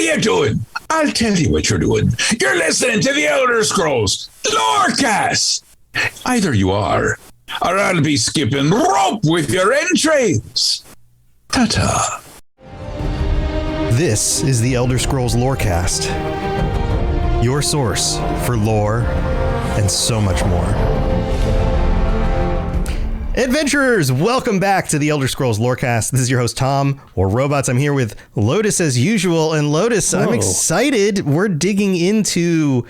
you doing? I'll tell you what you're doing. You're listening to the Elder Scrolls Lorecast. Either you are, or I'll be skipping rope with your entrails. Ta-ta. This is the Elder Scrolls Lorecast, your source for lore and so much more. Adventurers, welcome back to the Elder Scrolls Lorecast. This is your host, Tom, or Robots. I'm here with Lotus as usual. And Lotus, Whoa. I'm excited. We're digging into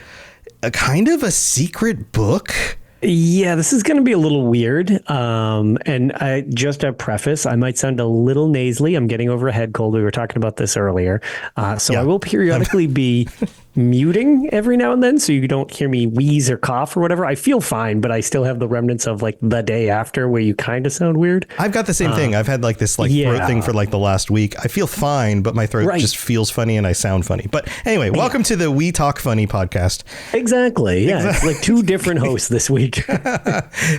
a kind of a secret book. Yeah, this is going to be a little weird. And I just a preface, I might sound a little nasally. I'm getting over a head cold. We were talking about this earlier. So I will periodically be muting every now and then so you don't hear me wheeze or cough or whatever. I feel fine, but I still have the remnants of like the day after where you kind of sound weird. I've got the same thing. I've had like this throat thing for like the last week. I feel fine, but my throat just feels funny and I sound funny. But anyway, welcome to the We Talk Funny podcast. Exactly. Yeah. It's like two different hosts this week.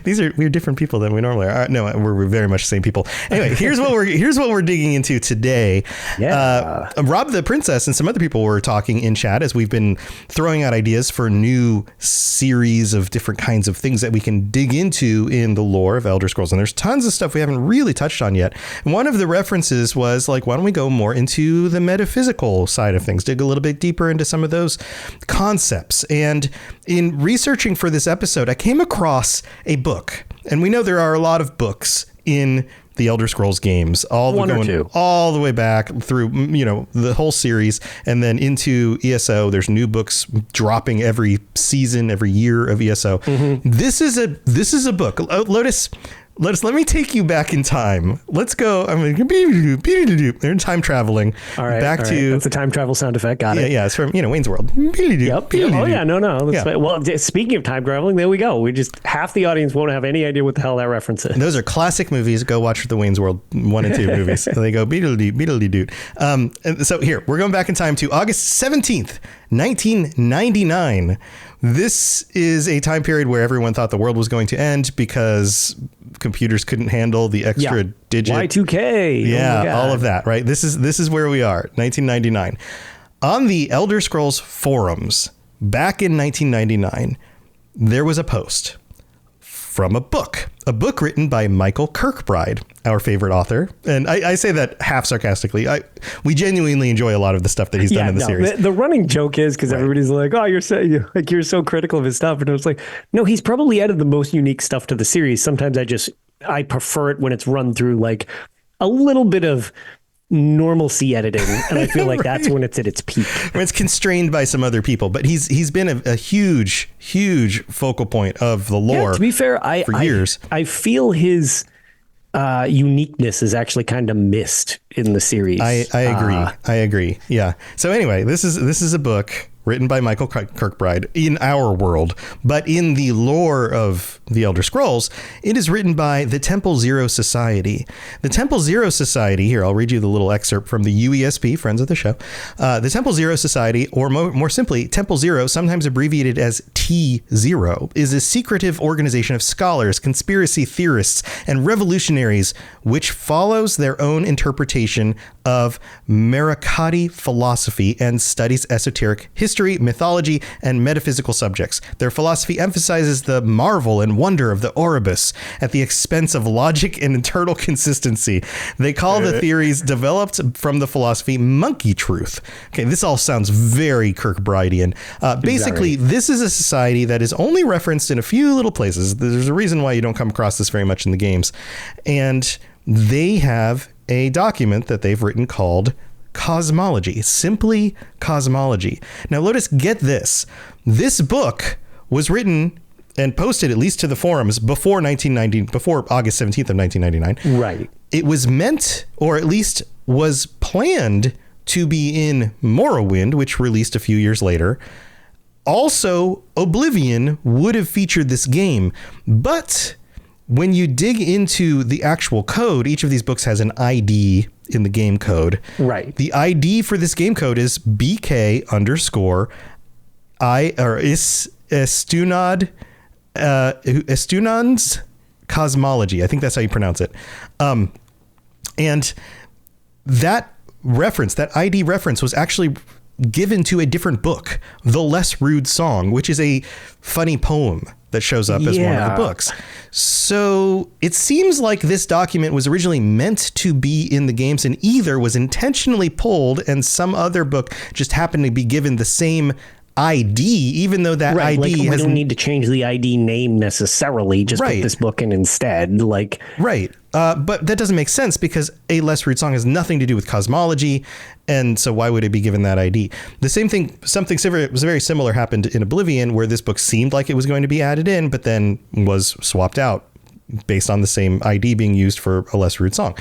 We're different people than we normally are. No, we're very much the same people. Anyway, here's what we're digging into today. Yeah. Rob the Princess and some other people were talking in chat as we've been throwing out ideas for new series of different kinds of things that we can dig into in the lore of Elder Scrolls. And there's tons of stuff we haven't really touched on yet. One of the references was like, why don't we go more into the metaphysical side of things, dig a little bit deeper into some of those concepts. And in researching for this episode, I came across a book, and we know there are a lot of books in the Elder Scrolls games, all the way back through, the whole series, and then into ESO. There's new books dropping every season, every year of ESO. Mm-hmm. This is a book. Lotus, let me take you back in time. Let's go. They're in time traveling. All right. To that's a time travel sound effect. Got it. Yeah. It's from Wayne's World. Yep. Oh yeah. No. Well, speaking of time traveling, there we go. We just half the audience won't have any idea what the hell that reference is. Those are classic movies. Go watch the Wayne's World 1 and 2 movies. They go beedledee doot. So here we're going back in time to August 17th, 1999. This is a time period where everyone thought the world was going to end because computers couldn't handle the extra digit. Y2K. Yeah, all of that, right? This is where we are, 1999. On the Elder Scrolls forums, back in 1999, there was a post from a book written by Michael Kirkbride, our favorite author. And I say that half sarcastically. We genuinely enjoy a lot of the stuff that he's done in the series. The running joke is because everybody's like, oh, you're so critical of his stuff. And I was like, no, he's probably added the most unique stuff to the series. Sometimes I prefer it when it's run through like a little bit of normalcy editing, and I feel like that's when it's at its peak. When it's constrained by some other people, but he's been a huge focal point of the lore. To be fair, for years. I feel his uniqueness is actually kind of missed in the series. I agree. Yeah. So anyway, this is a book written by Michael Kirkbride in our world, but in the lore of the Elder Scrolls, it is written by the Temple Zero Society. The Temple Zero Society, here, I'll read you the little excerpt from the UESP, friends of the show. The Temple Zero Society, or more simply, Temple Zero, sometimes abbreviated as T0, is a secretive organization of scholars, conspiracy theorists, and revolutionaries which follows their own interpretation of Merikati philosophy and studies esoteric history, mythology, and metaphysical subjects. Their philosophy emphasizes the marvel and wonder of the Oribus at the expense of logic and internal consistency. They call the theories developed from the philosophy monkey truth. Okay, this all sounds very Kirkbridean. Basically, this is a society that is only referenced in a few little places. There's a reason why you don't come across this very much in the games. And they have a document that they've written called Cosmology, simply Cosmology. Now, Lotus, get this. This book was written and posted at least to the forums before August 17th of 1999. Right. It was meant, or at least was planned, to be in Morrowind, which released a few years later. Also, Oblivion would have featured this game, but when you dig into the actual code, each of these books has an ID in the game code. Right. The ID for this game code is BK _ Estunan's Cosmology. I think that's how you pronounce it. And that reference, that ID reference, was actually given to a different book, The Less Rude Song, which is a funny poem that shows up as one of the books. So it seems like this document was originally meant to be in the games and either was intentionally pulled and some other book just happened to be given the same ID, even though that ID like, we don't need to change the ID name necessarily. Just put this book in instead. Like, but that doesn't make sense because A Less Rude Song has nothing to do with cosmology. And so why would it be given that ID? The same thing, something very similar happened in Oblivion, where this book seemed like it was going to be added in, but then was swapped out based on the same ID being used for A Less Rude Song.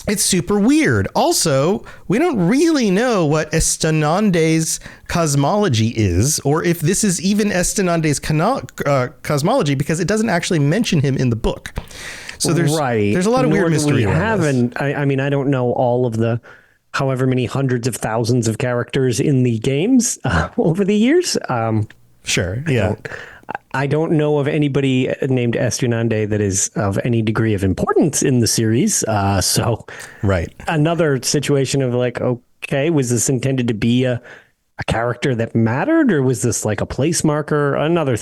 It's super weird. Also, we don't really know what Estenande's cosmology is, or if this is even Estenande's cosmology, because it doesn't actually mention him in the book. So there's a lot of weird mystery around this. I mean, I don't know all of the however many hundreds of thousands of characters in the games over the years. I don't know of anybody named Estenande that is of any degree of importance in the series. Another situation of like, okay, was this intended to be a character that mattered, or was this like a place marker? Another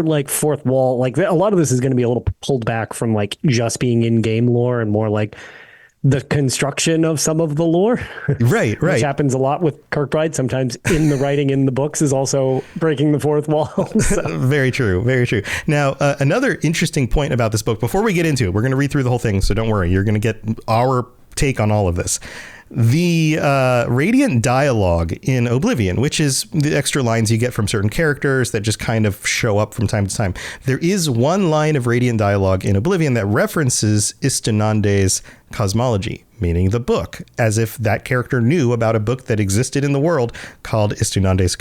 like fourth wall. Like a lot of this is going to be a little pulled back from like just being in game lore and more like the construction of some of the lore. Which happens a lot with Kirkbride. Sometimes in the writing in the books is also breaking the fourth wall. Very true. Now, another interesting point about this book, before we get into it, we're going to read through the whole thing. So don't worry, you're going to get our take on all of this. The radiant dialogue in Oblivion, which is the extra lines you get from certain characters that just kind of show up from time to time. There is one line of radiant dialogue in Oblivion that references Istanande's cosmology, meaning the book, as if that character knew about a book that existed in the world called Istanande's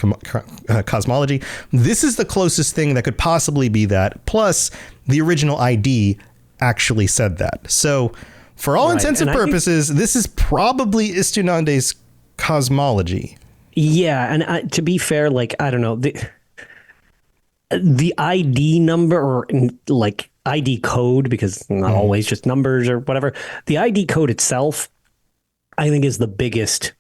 cosmology. This is the closest thing that could possibly be that. Plus, the original ID actually said that. So, for all intents and purposes, this is probably Istunande's cosmology. Yeah, and to be fair, like, I don't know, the ID number or like ID code, because not always just numbers or whatever, the ID code itself, I think is the biggest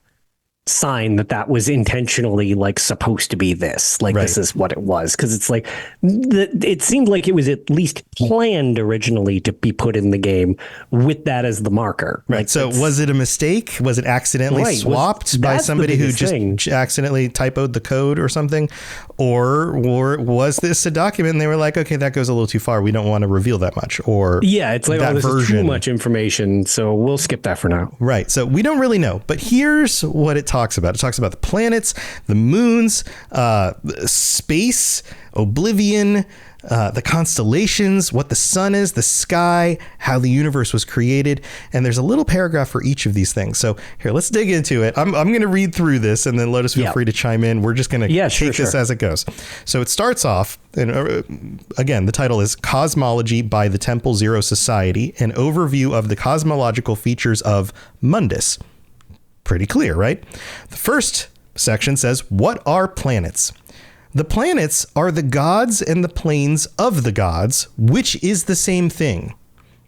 sign that was intentionally like supposed to be this, like this is what it was, because it's like it seemed like it was at least planned originally to be put in the game with that as the marker. Like, so was it a mistake? Was it accidentally swapped by somebody who just accidentally typoed the code or something, or was this a document and they were like, okay, that goes a little too far, we don't want to reveal that much, or it's like, this is too much information, so we'll skip that for now. So we don't really know, but here's what it talks about. It talks about the planets, the moons, space, Oblivion, the constellations, what the sun is, the sky, how the universe was created. And there's a little paragraph for each of these things. So here, let's dig into it. I'm going to read through this and then let us feel free to chime in. We're just going to take this as it goes. So it starts off, and again, the title is Cosmology by the Temple Zero Society, an overview of the cosmological features of Mundus. Pretty clear, right? The first section says, what are planets? The planets are the gods and the planes of the gods, which is the same thing.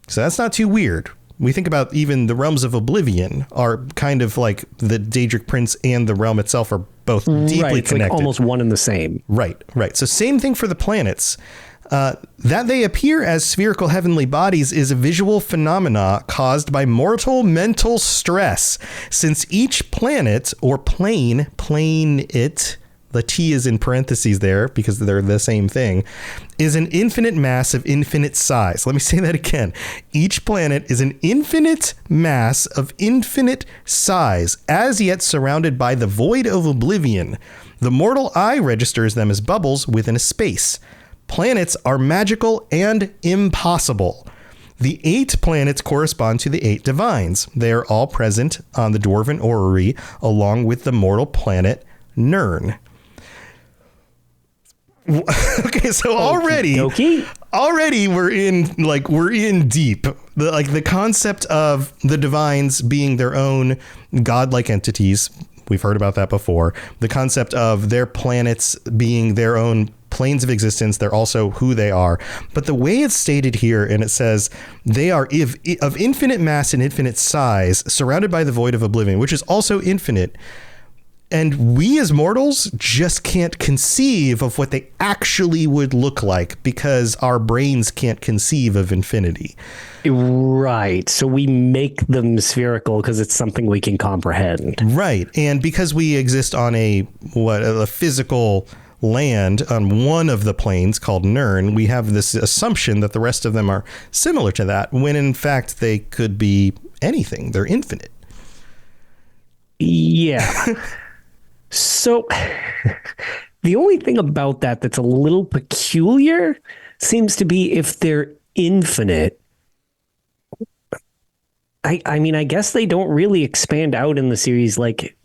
So that's not too weird. We think about even the realms of Oblivion are kind of like the Daedric Prince and the realm itself are both deeply connected. Like almost one and the same. Right. So same thing for the planets. That they appear as spherical heavenly bodies is a visual phenomena caused by mortal mental stress, since each planet or plane, the T is in parentheses there because they're the same thing, is an infinite mass of infinite size. Let me say that again. Each planet is an infinite mass of infinite size, as yet surrounded by the void of oblivion. The mortal eye registers them as bubbles within a space. Planets are magical and impossible. The 8 planets correspond to the 8 divines. They are all present on the Dwarven orrery, along with the mortal planet Nirn. Okay, so already we're in deep. The concept of the divines being their own godlike entities. We've heard about that before. The concept of their planets being their own planes of existence. They're also who they are. But the way it's stated here, and it says they are of infinite mass and infinite size, surrounded by the void of oblivion, which is also infinite. And we as mortals just can't conceive of what they actually would look like because our brains can't conceive of infinity. Right. So we make them spherical because it's something we can comprehend. Right. And because we exist on a physical land on one of the planes called Nirn, we have this assumption that the rest of them are similar to that, when in fact they could be anything. They're infinite. Yeah. So the only thing about that that's a little peculiar seems to be if they're infinite. I mean, I guess they don't really expand out in the series like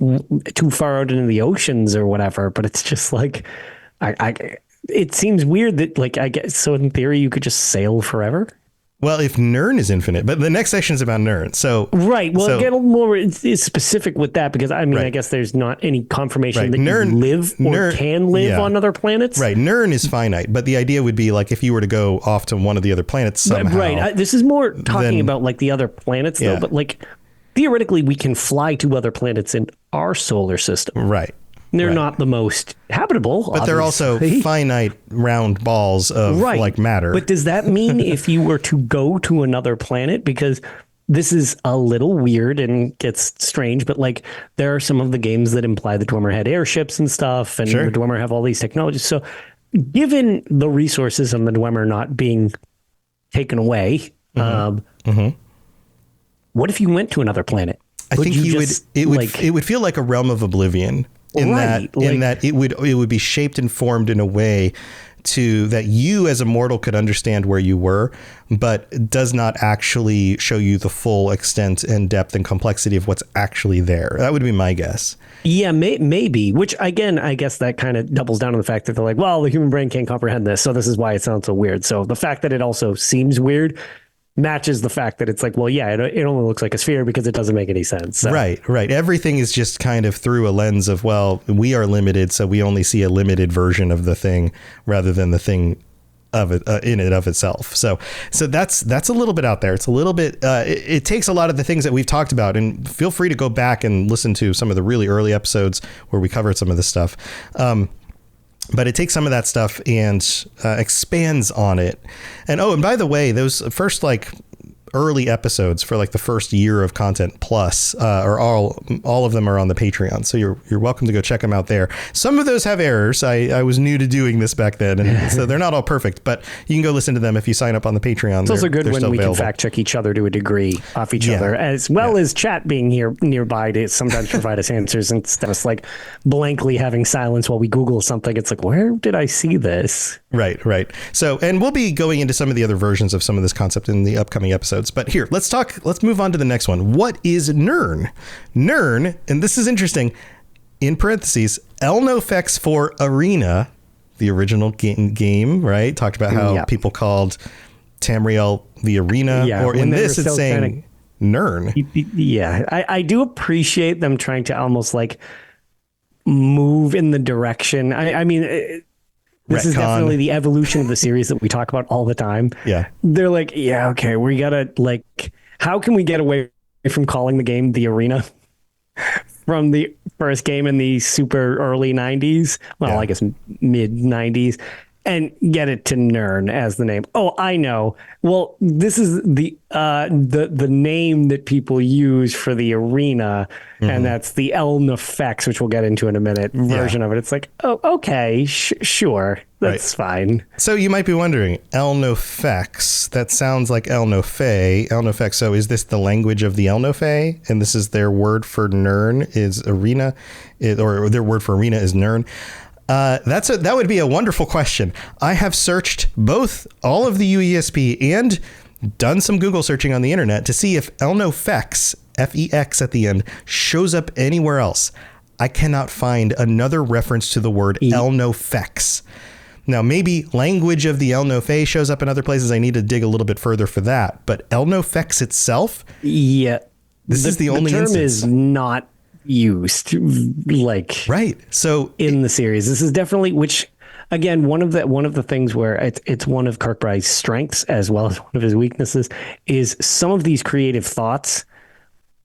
too far out into the oceans or whatever, but it's just like, it seems weird that like, I guess, so in theory you could just sail forever. Well, if Nirn is infinite, but the next section is about Nirn. So right. Well, get a little more specific with that because I mean, I guess there's not any confirmation that Nirn, you live or can live on other planets. Right. Nirn is finite, but the idea would be like if you were to go off to one of the other planets somehow. Right. This is more talking about like the other planets though, but like theoretically we can fly to other planets in our solar system. Right. They're not the most habitable, but they're also finite round balls of like matter. But does that mean if you were to go to another planet, because this is a little weird and gets strange, but like there are some of the games that imply the Dwemer had airships and stuff, and the Dwemer have all these technologies. So given the resources on the Dwemer not being taken away, what if you went to another planet? I think it would feel like a realm of oblivion. In that it would be shaped and formed in a way to that you as a mortal could understand where you were, but does not actually show you the full extent and depth and complexity of what's actually there. That would be my guess. Yeah, maybe, which again, I guess that kind of doubles down on the fact that they're like, well, the human brain can't comprehend this. So this is why it sounds so weird. So the fact that it also seems weird matches the fact that it's like, well, yeah, it only looks like a sphere because it doesn't make any sense. So. Right. Everything is just kind of through a lens of, well, we are limited, so we only see a limited version of the thing rather than the thing of it in and of itself. So that's a little bit out there. It's a little bit. It takes a lot of the things that we've talked about, and feel free to go back and listen to some of the really early episodes where we covered some of this stuff. But it takes some of that stuff and expands on it. And by the way, those first like early episodes for like the first year of content plus are all of them are on the Patreon. So you're welcome to go check them out there. Some of those have errors. I was new to doing this back then, and so they're not all perfect, but you can go listen to them if you sign up on the Patreon. It's also good when we can fact check each other to a degree off each other, as well as chat being here nearby to sometimes provide us answers instead of like blankly having silence while we Google something. It's like, where did I see this? Right. So, and we'll be going into some of the other versions of some of this concept in the upcoming episodes. But here, let's move on to the next one. What is Nirn? Nirn, and this is interesting, in parentheses, Elnofex for Arena, the original game, right? Talked about how people called Tamriel the Arena, or in this it's saying Nirn. Yeah, I do appreciate them trying to almost like move in the direction. I mean... This is definitely the evolution of the series that we talk about all the time. Yeah. They're like, yeah, okay, we gotta like, how can we get away from calling the game the Arena from the first game in the super early 90s? Well, I guess mid 90s, and get it to Nirn as the name. Oh, I know. Well, this is the name that people use for the arena, and that's the Elnofex, which we'll get into in a minute, version of it. It's like, oh, okay, sure, that's fine. So you might be wondering, Elnofex, that sounds like Elnofe. Elnofex, so is this the language of the Elnofe? And this is their word for Nirn is arena, or their word for arena is Nirn? That would be a wonderful question. I have searched both all of the UESP and done some Google searching on the internet to see if Elnofex, F-E-X at the end, shows up anywhere else. I cannot find another reference to the word Elnofex. Now, maybe language of the Elnofe shows up in other places. I need to dig a little bit further for that. But Elnofex itself? Yeah. This is the only term instance. Is not used like so in the series. This is definitely, which again, one of the things where it's one of Kirkbride's strengths as well as one of his weaknesses is some of these creative thoughts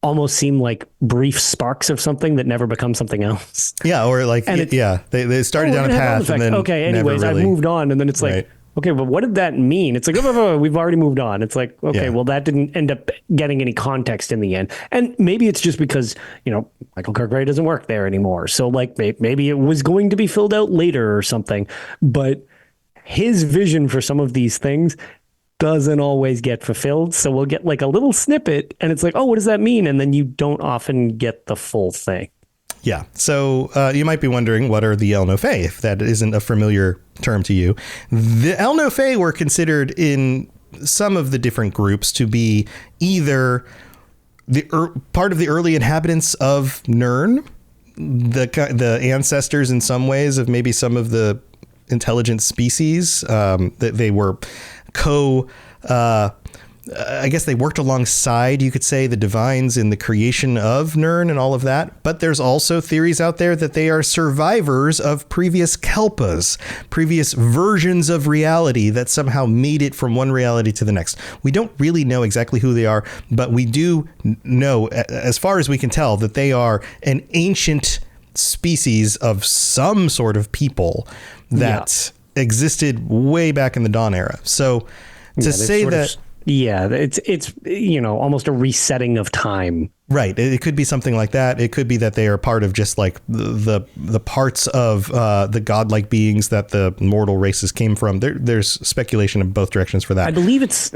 almost seem like brief sparks of something that never become something else. Yeah, or like, they started down a path and then okay, anyways, really, I've moved on, and then it's like, right. Okay, but what did that mean? It's like, oh, we've already moved on. It's like, okay, well, that didn't end up getting any context in the end. And maybe it's just because, Michael Kirkbride doesn't work there anymore. So like maybe it was going to be filled out later or something. But his vision for some of these things doesn't always get fulfilled. So we'll get like a little snippet and it's like, oh, what does that mean? And then you don't often get the full thing. Yeah. So you might be wondering, what are the El-No-Fey, if that isn't a familiar term to you? The El-No-Fey were considered in some of the different groups to be either part of the early inhabitants of Nirn, the ancestors in some ways of maybe some of the intelligent species, that they were I guess they worked alongside, you could say, the divines in the creation of Nirn and all of that. But there's also theories out there that they are survivors of previous Kelpas, previous versions of reality that somehow made it from one reality to the next. We don't really know exactly who they are, but we do know, as far as we can tell, that they are an ancient species of some sort of people that existed way back in the Dawn era. So to say that... it's almost a resetting of time. Right. It could be something like that. It could be that they are part of just like the parts of the godlike beings that the mortal races came from. There's speculation in both directions for that. I believe it's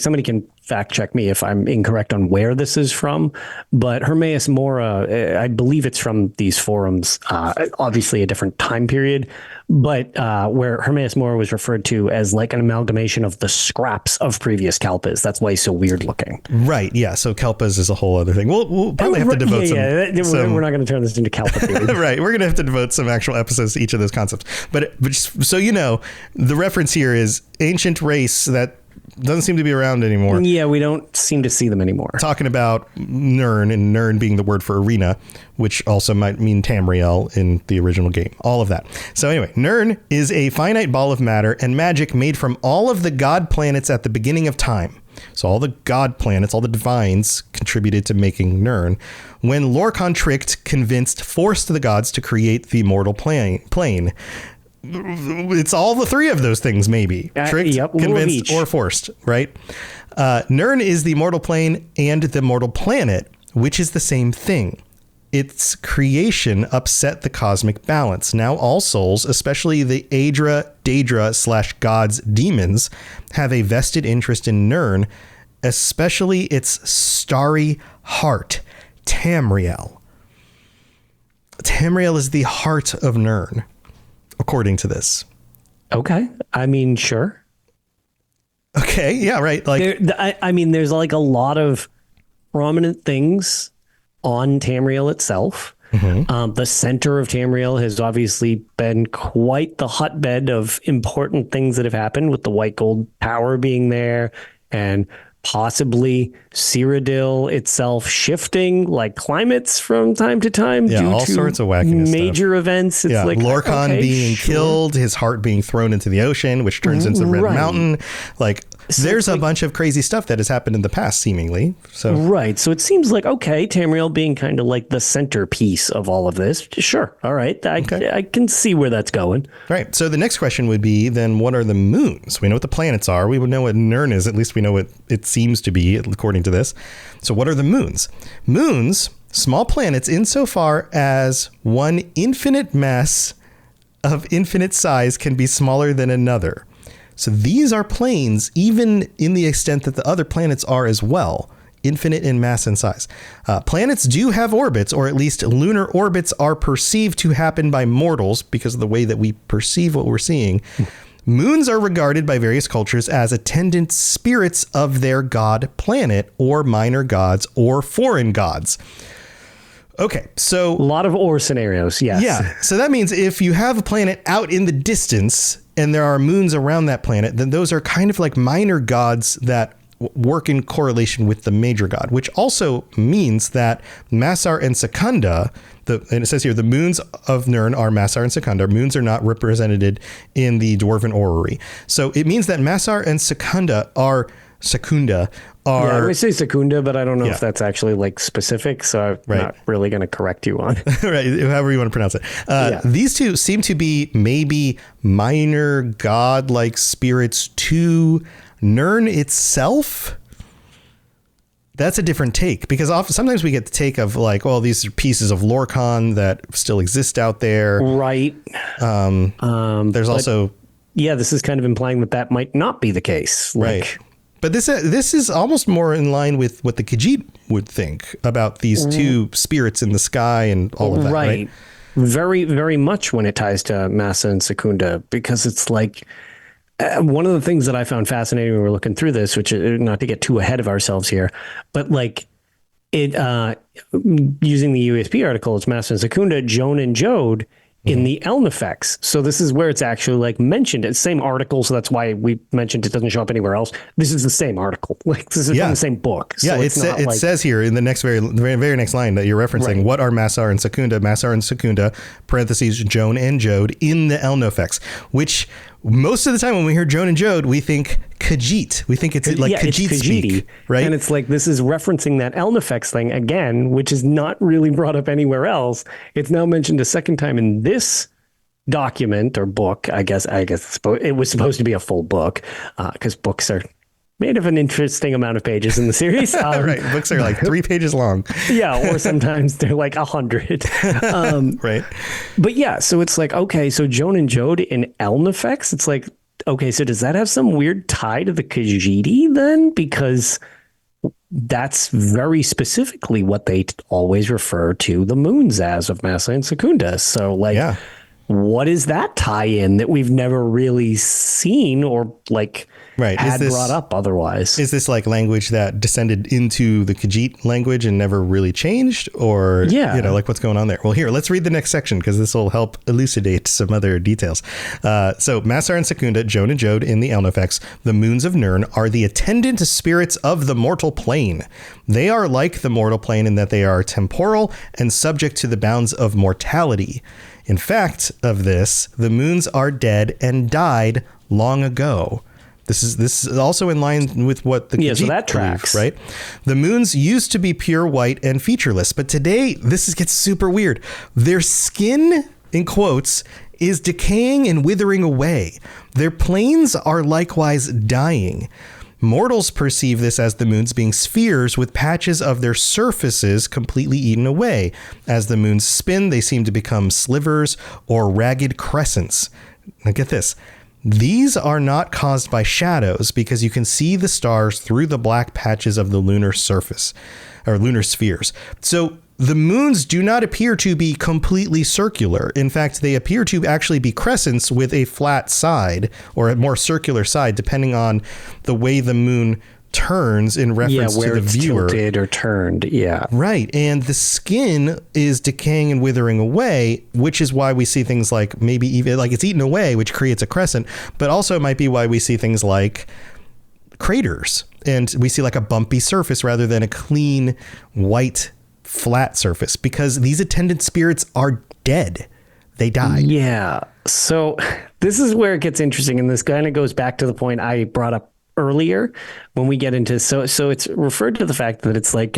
somebody can fact check me if I'm incorrect on where this is from, but Hermaeus Mora, I believe it's from these forums, obviously a different time period, but where Hermaeus Mora was referred to as like an amalgamation of the scraps of previous Kalpas. That's why he's so weird looking. Right. Yeah. So Kalpas is a whole other thing. We'll probably have to devote some... We're not going to turn this into Kalpa theory. Right. We're going to have to devote some actual episodes to each of those concepts. But just so you know, the reference here is ancient race that doesn't seem to be around anymore. Yeah, we don't seem to see them anymore. Talking about Nirn, and Nirn being the word for arena, which also might mean Tamriel in the original game. All of that. So anyway, Nirn is a finite ball of matter and magic made from all of the god planets at the beginning of time. So all the god planets, all the divines contributed to making Nirn. When Lorkhan tricked, convinced, forced the gods to create the mortal plane. It's all the three of those things, maybe. Tricked, convinced, or forced, right? Nirn is the mortal plane and the mortal planet, which is the same thing. Its creation upset the cosmic balance. Now all souls, especially the Aedra, Daedra / gods, demons, have a vested interest in Nirn, especially its starry heart, Tamriel. Tamriel is the heart of Nirn, according to this. Okay. I mean, sure. Okay. Yeah, right. Like, there's like a lot of prominent things on Tamriel itself. Mm-hmm. The center of Tamriel has obviously been quite the hotbed of important things that have happened, with the White Gold Tower being there and possibly Cyrodiil itself shifting like climates from time to time due all to sorts of wackiness major events. It's like Lorkhan being killed, his heart being thrown into the ocean, which turns into Red Mountain. Like, there's a bunch of crazy stuff that has happened in the past, seemingly. So so it seems like, okay, Tamriel being kind of like the centerpiece of all of this. Sure. All right. I can see where that's going. Right. So the next question would be, then what are the moons? We know what the planets are. We would know what Nirn is. At least we know what it seems to be, according to this. So what are the moons? Moons, small planets insofar as one infinite mass of infinite size can be smaller than another. So these are planes, even in the extent that the other planets are as well, infinite in mass and size. Planets do have orbits, or at least lunar orbits are perceived to happen by mortals because of the way that we perceive what we're seeing. Moons are regarded by various cultures as attendant spirits of their god planet, or minor gods, or foreign gods. Okay, so... a lot of or scenarios, yes. Yeah, so that means if you have a planet out in the distance and there are moons around that planet, then those are kind of like minor gods that work in correlation with the major god, which also means that Massar and Secunda, and it says here, the moons of Nirn are Massar and Secunda. Moons are not represented in the Dwarven orrery. So it means that Massar and Secunda are... I would say Secunda, but I don't know if that's actually like specific, so I'm not really going to correct you on. Right, however you want to pronounce it. These two seem to be maybe minor god-like spirits to Nirn itself. That's a different take, because sometimes we get the take of like, well, these are pieces of Lorcan that still exist out there. Right. There's also... Yeah, this is kind of implying that might not be the case. Right. But this is almost more in line with what the Khajiit would think about these two spirits in the sky and all of that, right? Very, very much when it ties to Massa and Secunda, because it's like one of the things that I found fascinating when we were looking through this, which is not to get too ahead of ourselves here, but like it using the USP article, it's Massa and Secunda, Joan and Jode in the Elnifex. So this is where it's actually like mentioned. It's the same article, so that's why we mentioned it doesn't show up anywhere else. This is the same article. Like this is from the same book. So it says here in the very next line that you're referencing, what are Massar and Secunda? Massar and Secunda, parentheses, Joan and Jode in the Elnifex, which most of the time when we hear Joan and Jode, we think Khajiit. We think it's like Khajiit speak, right? And it's like, this is referencing that Elnifex thing again, which is not really brought up anywhere else. It's now mentioned a second time in this document or book. I guess it was supposed to be a full book, because books are made of an interesting amount of pages in the series. Right. Books are like 3 pages long. Yeah. Or sometimes they're like 100. Right. But yeah, so it's like, okay, so Joan and Jode in Elnifex, it's like, okay, so does that have some weird tie to the Khajiit then? Because that's very specifically what they always refer to the moons as of Massa and Secunda. So like, what is that tie in that we've never really seen or like had brought up otherwise? Is this like language that descended into the Khajiit language and never really changed? Or, like what's going on there? Well, here, let's read the next section because this will help elucidate some other details. So Massar and Secunda, Joan and Jode in the Elnifex, the moons of Nirn, are the attendant spirits of the mortal plane. They are like the mortal plane in that they are temporal and subject to the bounds of mortality. In fact of this, the moons are dead and died long ago. This is also in line with what the Khajiit so that tracks, believe, right? The moons used to be pure white and featureless, but today gets super weird. Their skin, in quotes, is decaying and withering away. Their planes are likewise dying. Mortals perceive this as the moons being spheres with patches of their surfaces completely eaten away. As the moons spin, they seem to become slivers or ragged crescents. Now get this. These are not caused by shadows because you can see the stars through the black patches of the lunar surface or lunar spheres. So the moons do not appear to be completely circular. In fact, they appear to actually be crescents with a flat side or a more circular side, depending on the way the moon turns in reference to the viewer. Tilted or turned. Yeah. Right. And the skin is decaying and withering away, which is why we see things like maybe even like it's eaten away, which creates a crescent, but also it might be why we see things like craters and we see like a bumpy surface rather than a clean white flat surface, because these attendant spirits are dead. They died. Yeah. So this is where it gets interesting. And this kind of goes back to the point I brought up earlier when we get into, so it's referred to the fact that it's like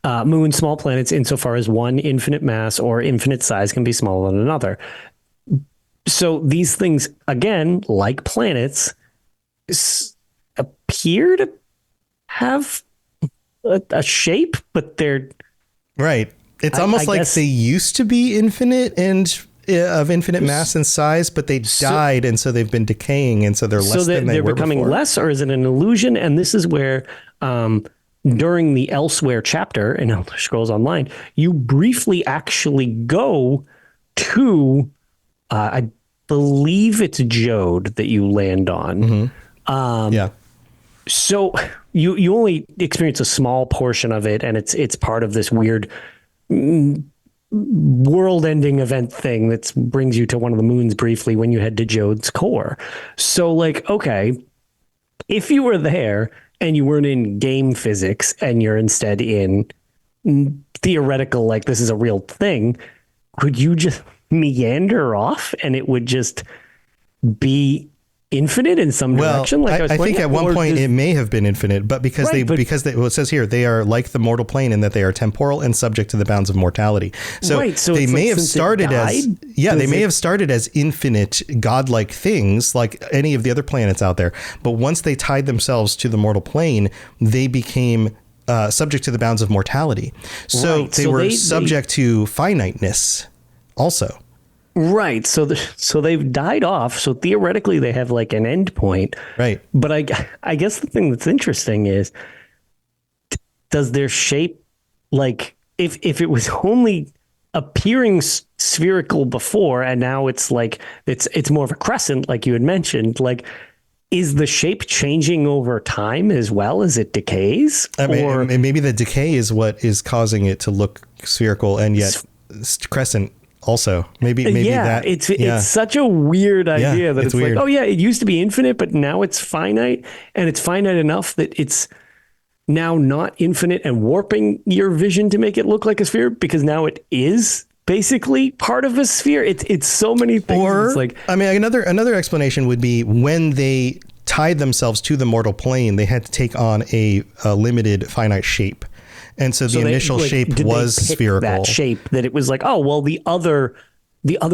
moon, small planets insofar as one infinite mass or infinite size can be smaller than another. So these things, again, like planets, appear to have a shape, but they're right. It's almost like they used to be infinite and of infinite mass and size, but they died, and so they've been decaying, and so they're less than they were they're becoming before. Less, or is it an illusion? And this is where during the Elsewhere chapter in Elder Scrolls Online, you briefly actually go to I believe it's Jode that you land on. Mm-hmm. So you only experience a small portion of it, and it's part of this weird world-ending event thing that brings you to one of the moons briefly when you head to Jode's core. So like, okay, if you were there, and you weren't in game physics and you're instead in theoretical, like this is a real thing, could you just meander off and it would just be infinite in some direction? Like I think at one point it may have been infinite, but because well, it says here they are like the mortal plane in that they are temporal and subject to the bounds of mortality. So they may have started have started as infinite godlike things like any of the other planets out there, but once they tied themselves to the mortal plane, they became subject to the bounds of mortality. So they were subject to finiteness also. Right. So they've died off. So theoretically they have like an end point. Right. But I guess the thing that's interesting is, does their shape, like if it was only appearing spherical before and now it's like it's more of a crescent, like you had mentioned, like is the shape changing over time as well as it decays? I mean, maybe the decay is what is causing it to look spherical and yet crescent. Also, maybe that it's such a weird idea that it's weird. Like, oh yeah, it used to be infinite, but now it's finite, and it's finite enough that it's now not infinite and warping your vision to make it look like a sphere because now it is basically part of a sphere. It's so many things. Or it's like, I mean, another explanation would be when they tied themselves to the mortal plane, they had to take on a limited finite shape. And so the initial shape was spherical. That shape that it was like, oh, well, the other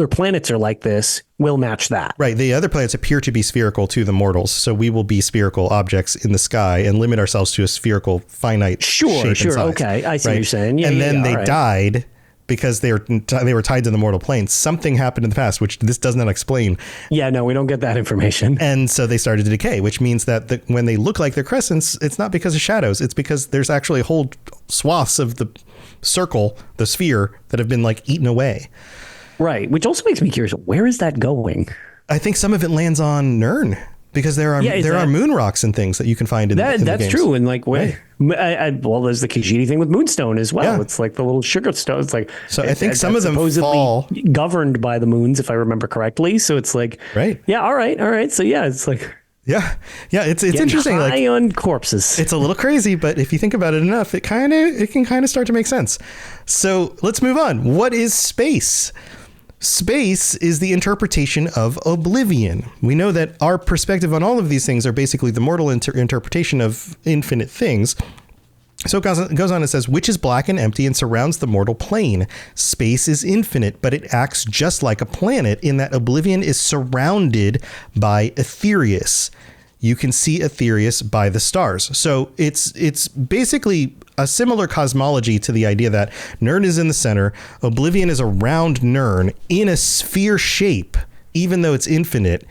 planets are like this. We'll match that. Right. The other planets appear to be spherical to the mortals. So we will be spherical objects in the sky and limit ourselves to a spherical finite shape and size. Okay. I see what you're saying. Yeah, and then they died because they were tied to the mortal plane. Something happened in the past, which this does not explain. Yeah, no, we don't get that information. And so they started to decay, which means that when they look like they're crescents, it's not because of shadows. It's because there's actually whole swaths of the circle, the sphere, that have been like eaten away. Right, which also makes me curious. Where is that going? I think some of it lands on Nern. Because there are moon rocks and things that you can find in the games. That's true. And like, well, there's the Khajiit thing with Moonstone as well. Yeah. It's like the little sugar stone. It's like, so I think some of them fall governed by the moons, if I remember correctly. So it's like, right. Yeah. All right. So yeah, it's like, yeah. It's interesting. High on corpses. It's a little crazy, but if you think about it enough, it can kind of start to make sense. So let's move on. What is space? Space is the interpretation of oblivion. We know that our perspective on all of these things are basically the mortal interpretation of infinite things. So it goes on and says, which is black and empty and surrounds the mortal plane. Space is infinite, but it acts just like a planet in that oblivion is surrounded by Aetherius. You can see Aetherius by the stars. So it's basically a similar cosmology to the idea that Nern is in the center, oblivion is around Nern in a sphere shape, even though it's infinite,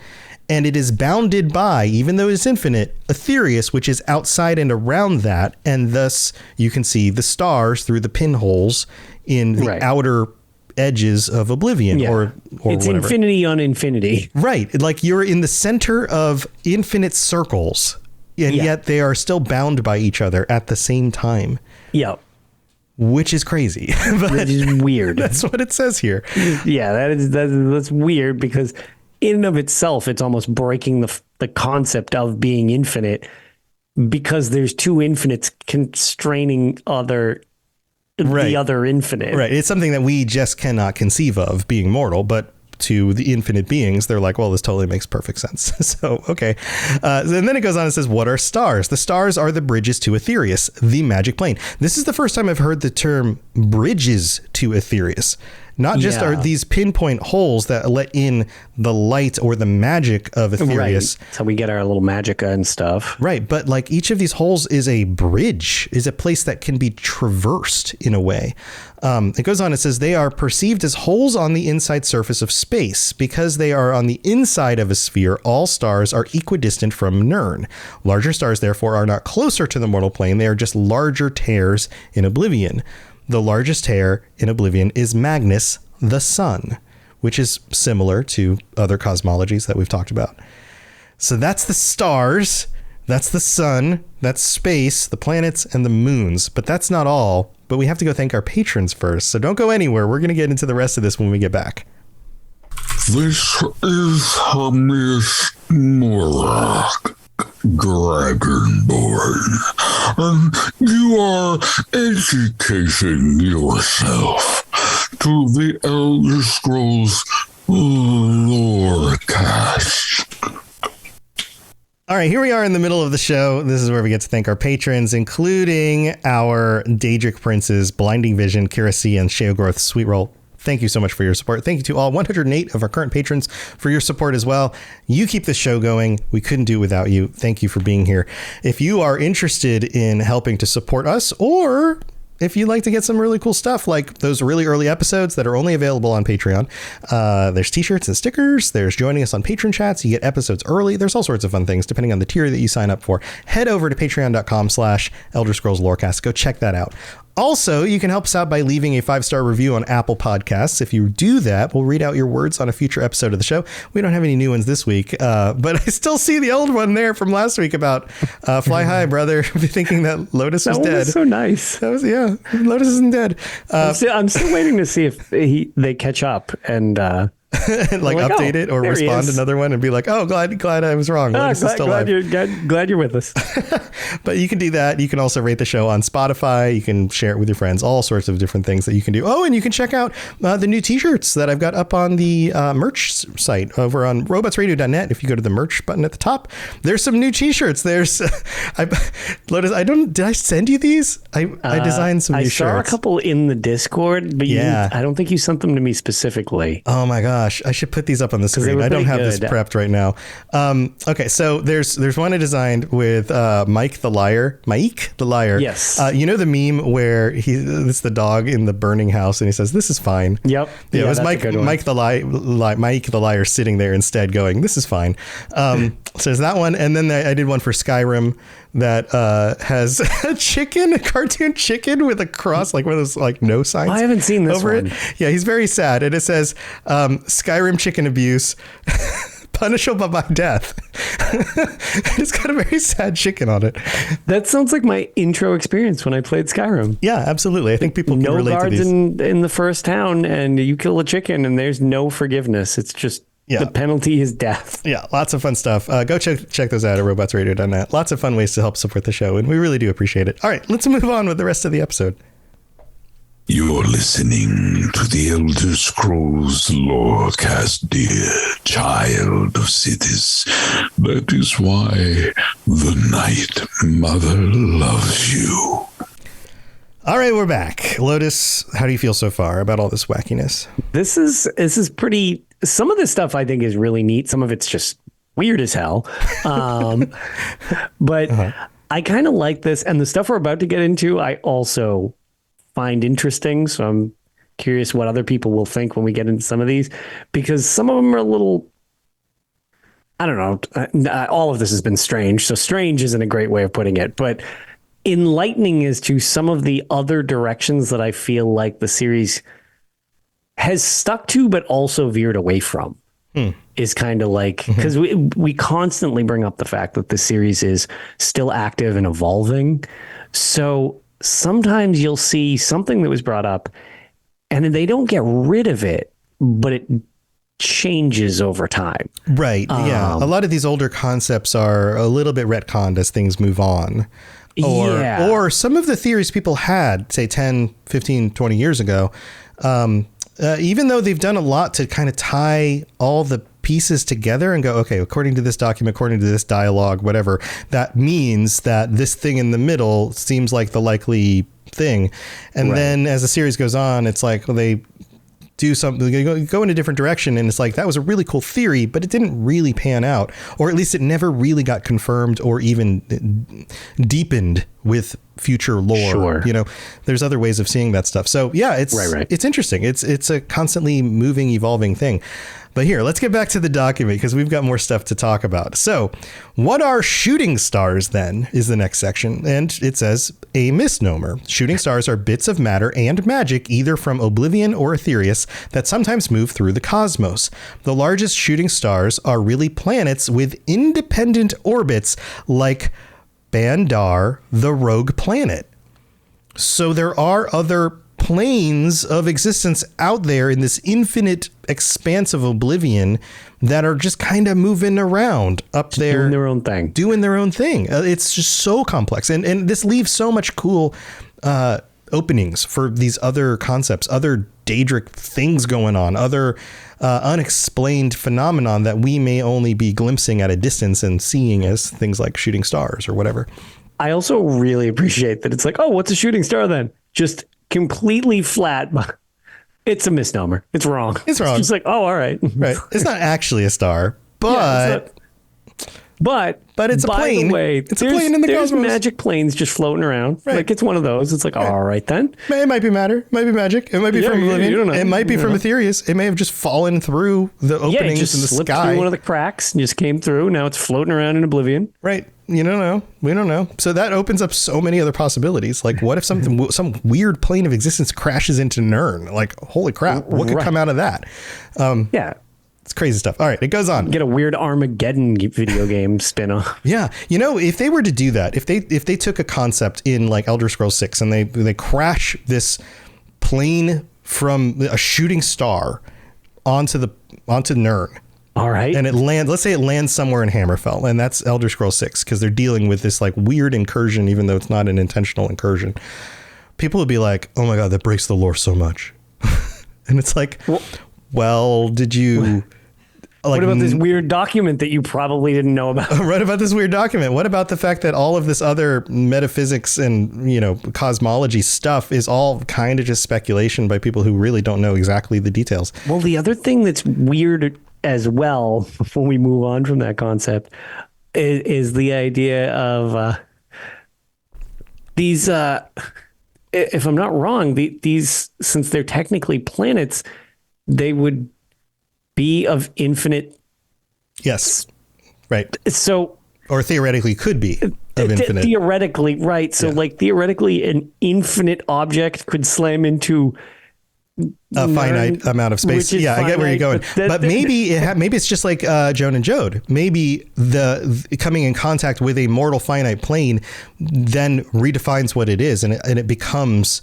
and it is bounded by, even though it's infinite, Aetherius, which is outside and around that, and thus you can see the stars through the pinholes in the outer edges of oblivion, or it's whatever. Infinity on infinity. Right. Like you're in the center of infinite circles, and yet they are still bound by each other at the same time. Yeah. Which is crazy. Which is weird. That's what it says here. Yeah, that's weird because in and of itself, it's almost breaking the concept of being infinite because there's two infinites constraining the other infinite. Right. It's something that we just cannot conceive of being mortal, but to the infinite beings, they're like, well, this totally makes perfect sense. So, okay. And then it goes on and says, what are stars? The stars are the bridges to Aetherius, the magic plane. This is the first time I've heard the term bridges to Aetherius. Not just are these pinpoint holes that let in the light or the magic of Aetherius. Right. So we get our little magica and stuff. Right. But like each of these holes is a bridge, is a place that can be traversed in a way. It goes on, it says they are perceived as holes on the inside surface of space. Because they are on the inside of a sphere, all stars are equidistant from Nern. Larger stars, therefore, are not closer to the mortal plane. They are just larger tears in oblivion. The largest tear in oblivion is Magnus, the sun, which is similar to other cosmologies that we've talked about. So that's the stars, that's the sun, that's space, the planets, and the moons. But that's not all. But we have to go thank our patrons first. So don't go anywhere. We're going to get into the rest of this when we get back. This is Miss Morlock. dragonborn, and you are educating yourself to the Elder Scrolls Lorecast. All right, here we are in the middle of the show. This is where we get to thank our patrons, including our Daedric Princes, Blinding Vision, Kira C, and Sheogroth Sweetroll. Thank you so much for your support. Thank you to all 108 of our current patrons for your support as well. You keep this show going. We couldn't do it without you. Thank you for being here. If you are interested in helping to support us, or if you'd like to get some really cool stuff like those really early episodes that are only available on Patreon, there's t-shirts and stickers. There's joining us on patron chats. You get episodes early. There's all sorts of fun things depending on the tier that you sign up for. Head over to patreon.com/Elder Scrolls Lorecast. Go check that out. Also, you can help us out by leaving a 5-star review on Apple Podcasts. If you do that, we'll read out your words on a future episode of the show. We don't have any new ones this week, but I still see the old one there from last week about fly high, brother, thinking that Lotus was dead. That was so nice. That was, yeah, Lotus isn't dead. I'm still waiting to see if they catch up and like update it or respond another one and be like, oh, glad I was wrong. Lotus is still alive. Glad you're with us. But you can do that. You can also rate the show on Spotify. You can share it with your friends. All sorts of different things that you can do. Oh, and you can check out the new t-shirts that I've got up on the merch site over on robotsradio.net. If you go to the merch button at the top, there's some new t-shirts. There's Lotus. Did I send you these? I designed some new shirts. I saw a couple in the Discord, but I don't think you sent them to me specifically. Oh my gosh, I should put these up on the screen. I don't have this prepped right now. Okay, so there's one I designed with Mike the Liar. Yes. You know the meme where it's the dog in the burning house and he says, "This is fine." Yep. Yeah, it was Mike the Liar sitting there instead going, "This is fine." So there's that one, and then I did one for Skyrim that has a cartoon chicken with a cross, like one of those like no signs. I haven't seen this over one. it. Yeah, he's very sad, and it says Skyrim chicken abuse punishable by death. It's got a very sad chicken on it. That sounds like my intro experience when I played Skyrim. Yeah, absolutely. I think people can relate to these. No guards in the first town, and you kill a chicken, and there's no forgiveness. It's just the penalty is death. Yeah, lots of fun stuff. Go check those out at robotsradio.net. Lots of fun ways to help support the show, and we really do appreciate it. All right, let's move on with the rest of the episode. You're listening to the Elder Scrolls Lorecast, dear child of cities. That is why the Night Mother loves you. All right, we're back. Lotus, how do you feel so far about all this wackiness? This is pretty. Some of this stuff I think is really neat. Some of it's just weird as hell. But I kind of like this, and the stuff we're about to get into, I also find interesting. So I'm curious what other people will think when we get into some of these, because some of them are a little, I don't know. All of this has been strange. So strange isn't a great way of putting it, but enlightening as to some of the other directions that I feel like the series has stuck to, but also veered away from. Is kind of like, because we constantly bring up the fact that the series is still active and evolving. So sometimes you'll see something that was brought up and they don't get rid of it, but it changes over time. Right. Yeah. A lot of these older concepts are a little bit retconned as things move on. Or some of the theories people had, say 10, 15, 20 years ago, even though they've done a lot to kind of tie all the pieces together and go, okay, according to this document, according to this dialogue, whatever, that means that this thing in the middle seems like the likely thing. And then as the series goes on, it's like, well, they do something, they go in a different direction. And it's like, that was a really cool theory, but it didn't really pan out, or at least it never really got confirmed or even deepened with future lore. Sure. You know, there's other ways of seeing that stuff. So yeah, it's interesting. It's a constantly moving, evolving thing. But here, let's get back to the document because we've got more stuff to talk about. So what are shooting stars then is the next section. And it says a misnomer. Shooting stars are bits of matter and magic, either from Oblivion or Aetherius, that sometimes move through the cosmos. The largest shooting stars are really planets with independent orbits like Bandar, the rogue planet. So there are other planes of existence out there in this infinite expanse of oblivion that are just kind of moving around up there, doing their own thing. It's just so complex, and this leaves so much cool openings for these other concepts, other Daedric things going on, other unexplained phenomenon that we may only be glimpsing at a distance and seeing as things like shooting stars or whatever. I also really appreciate that it's like, oh, what's a shooting star then? Just completely flat. It's a misnomer. It's wrong. It's wrong. It's just like, oh, all right. Right. It's not actually a star, but it's a plane. By the way, it's a plane in the there's cosmos. magic planes just floating around. Right. Like it's one of those. It's like, all right then. It might be matter. It might be magic. It might be from Oblivion. You don't know. It might be from Aetherius. It may have just fallen through the openings it just in the slipped sky. through one of the cracks and just came through. Now it's floating around in Oblivion. Right. You don't know. We don't know. So that opens up so many other possibilities. Like, what if some weird plane of existence crashes into Nirn? Like, holy crap! What could come out of that? Yeah. It's crazy stuff. All right, it goes on. Get a weird Armageddon video game spin-off. Yeah, if they were to do that, if they took a concept in like Elder Scrolls 6 and they crash this plane from a shooting star onto Nirn. All right. And let's say it lands somewhere in Hammerfell, and that's Elder Scrolls 6 because they're dealing with this like weird incursion, even though it's not an intentional incursion. People would be like, "Oh my god, that breaks the lore so much," and it's like, well, did you? What about this weird document that you probably didn't know about? What about this weird document? What about the fact that all of this other metaphysics and, cosmology stuff is all kind of just speculation by people who really don't know exactly the details? Well, the other thing that's weird as well, before we move on from that concept, is the idea of these, if I'm not wrong, these, since they're technically planets, they would be of infinite. Yes. Right. So, or theoretically could be of infinite. Theoretically, right. So theoretically an infinite object could slam into a finite amount of space. Yeah, I get where you're going. But maybe it's just like Joan and Jode. Maybe the coming in contact with a mortal finite plane then redefines what it is, and it becomes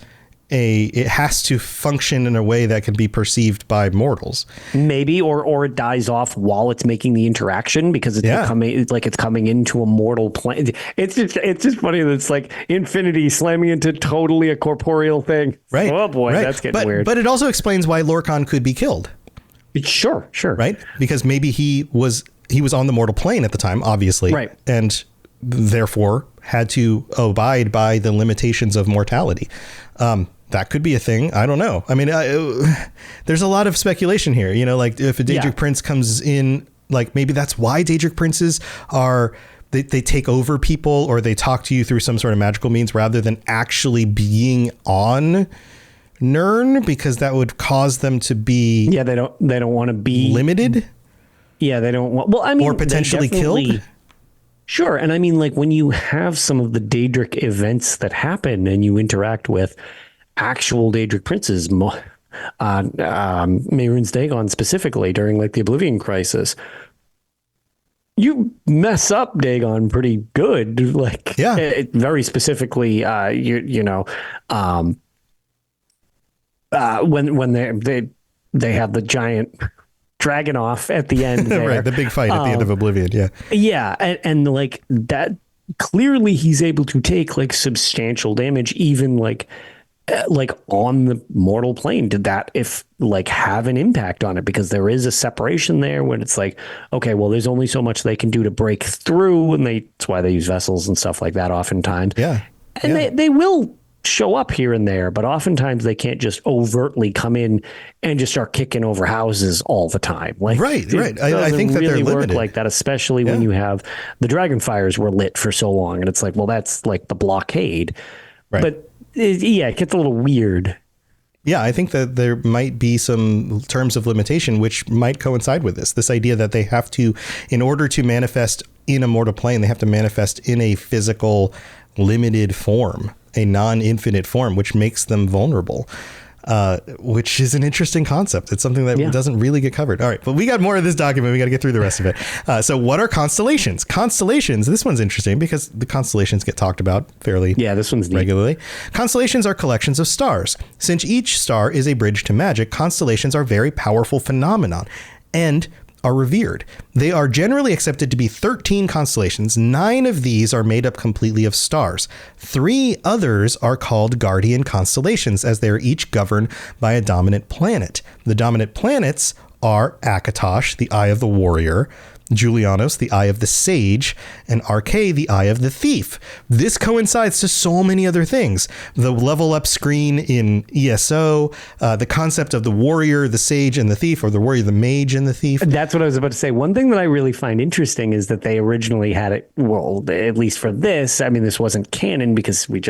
it has to function in a way that can be perceived by mortals. Maybe, or it dies off while it's making the interaction because it's coming into a mortal plane. It's just funny that it's like infinity slamming into totally a corporeal thing. Right. Oh boy, right. that's getting weird. But it also explains why Lorcan could be killed. Sure. Right? Because maybe he was on the mortal plane at the time, obviously. Right. And therefore had to abide by the limitations of mortality. That could be a thing. I don't know. I mean, there's a lot of speculation here, like if a Daedric prince comes in, like maybe that's why Daedric princes they take over people or they talk to you through some sort of magical means rather than actually being on Nirn, because that would cause them to be. Yeah. They don't want to be limited. Yeah. They don't want, well, I mean, or potentially killed. Sure. And I mean, like when you have some of the Daedric events that happen and you interact with actual Daedric princes, Mehrunes Dagon specifically during like the Oblivion Crisis, you mess up Dagon pretty good. Like, very specifically, when they have the giant dragon off at the end there. Right, the big fight at the end of Oblivion. Yeah, and like that, clearly he's able to take like substantial damage, even like on the mortal plane. Did that have an impact on it? Because there is a separation there when it's like, okay, well, there's only so much they can do to break through, and that's why they use vessels and stuff like that oftentimes. Yeah, and they will show up here and there, but oftentimes they can't just overtly come in and just start kicking over houses all the time. Like, right. I think that really they're work limited like that, especially when you have the dragon fires were lit for so long, and it's like, well, that's like the blockade. Right. But it gets a little weird. Yeah, I think that there might be some terms of limitation which might coincide with this idea that they have to, in order to manifest in a mortal plane, they have to manifest in a physical limited form, a non-infinite form, which makes them vulnerable. which is an interesting concept. It's something that doesn't really get covered. All right, but we got more of this document. We got to get through the rest of it. So what are constellations? Constellations, this one's interesting because the constellations get talked about fairly this one's regularly. Constellations are collections of stars. Since each star is a bridge to magic, constellations are very powerful phenomenon and are revered. They are generally accepted to be 13 constellations. 9 of these are made up completely of stars. 3 others are called guardian constellations, as they are each governed by a dominant planet. The dominant planets are Akatosh, the Eye of the Warrior, Julianos, the Eye of the Sage, and Arche, the Eye of the Thief. This coincides to so many other things. The level up screen in ESO, the concept of the warrior, the sage, and the thief, or the warrior, the mage, and the thief. That's what I was about to say. One thing that I really find interesting is that they originally had it, well, at least for this, I mean, this wasn't canon because we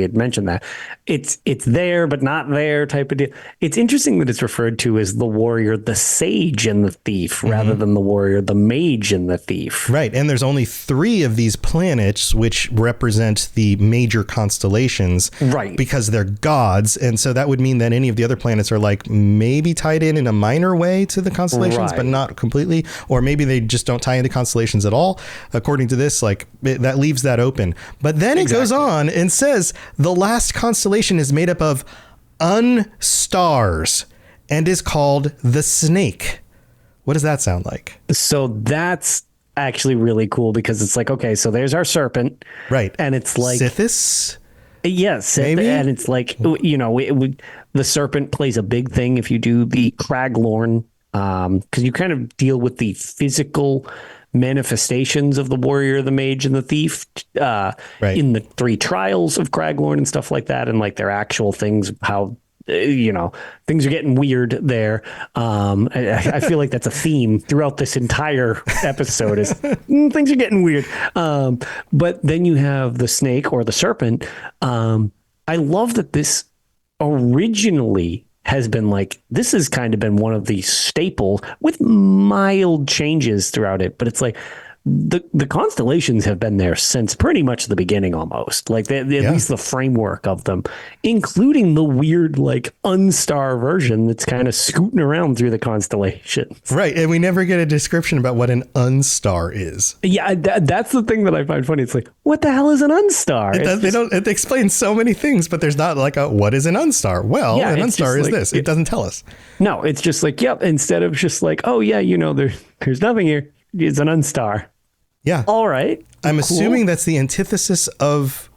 had mentioned that. It's there, but not there type of deal. It's interesting that it's referred to as the warrior, the sage, and the thief, rather than the warrior, the mage, and the thief. Right. And there's only 3 of these planets which represent the major constellations. Right. Because they're gods. And so that would mean that any of the other planets are like maybe tied in a minor way to the constellations, but not completely. Or maybe they just don't tie into constellations at all. According to this, that leaves that open. But then it goes on and says the last constellation is made up of unstars and is called the snake. What does that sound like? So that's actually really cool because it's like, okay, so there's our serpent. Right. And it's like Sithis? Yes. Maybe? And it's like, the serpent plays a big thing if you do the Craglorn, because you kind of deal with the physical manifestations of the warrior, the mage, and the thief in the 3 trials of Craglorn and stuff like that. And like their actual things, how things are getting weird there. I feel like that's a theme throughout this entire episode is things are getting weird. But then you have the snake or the serpent. I love that this originally has been this has kind of been one of the staples with mild changes throughout it. But it's like, the constellations have been there since pretty much the beginning, almost at least the framework of them, including the weird unstar version that's kind of scooting around through the constellations. Right. And we never get a description about what an unstar is. Yeah. That's the thing that I find funny. It's like, what the hell is an unstar? It explains so many things, but there's not what is an unstar? Well, an unstar is this. It doesn't tell us. No, it's just instead of just there's nothing here. It's an unstar. Yeah. All right. I'm assuming that's the antithesis of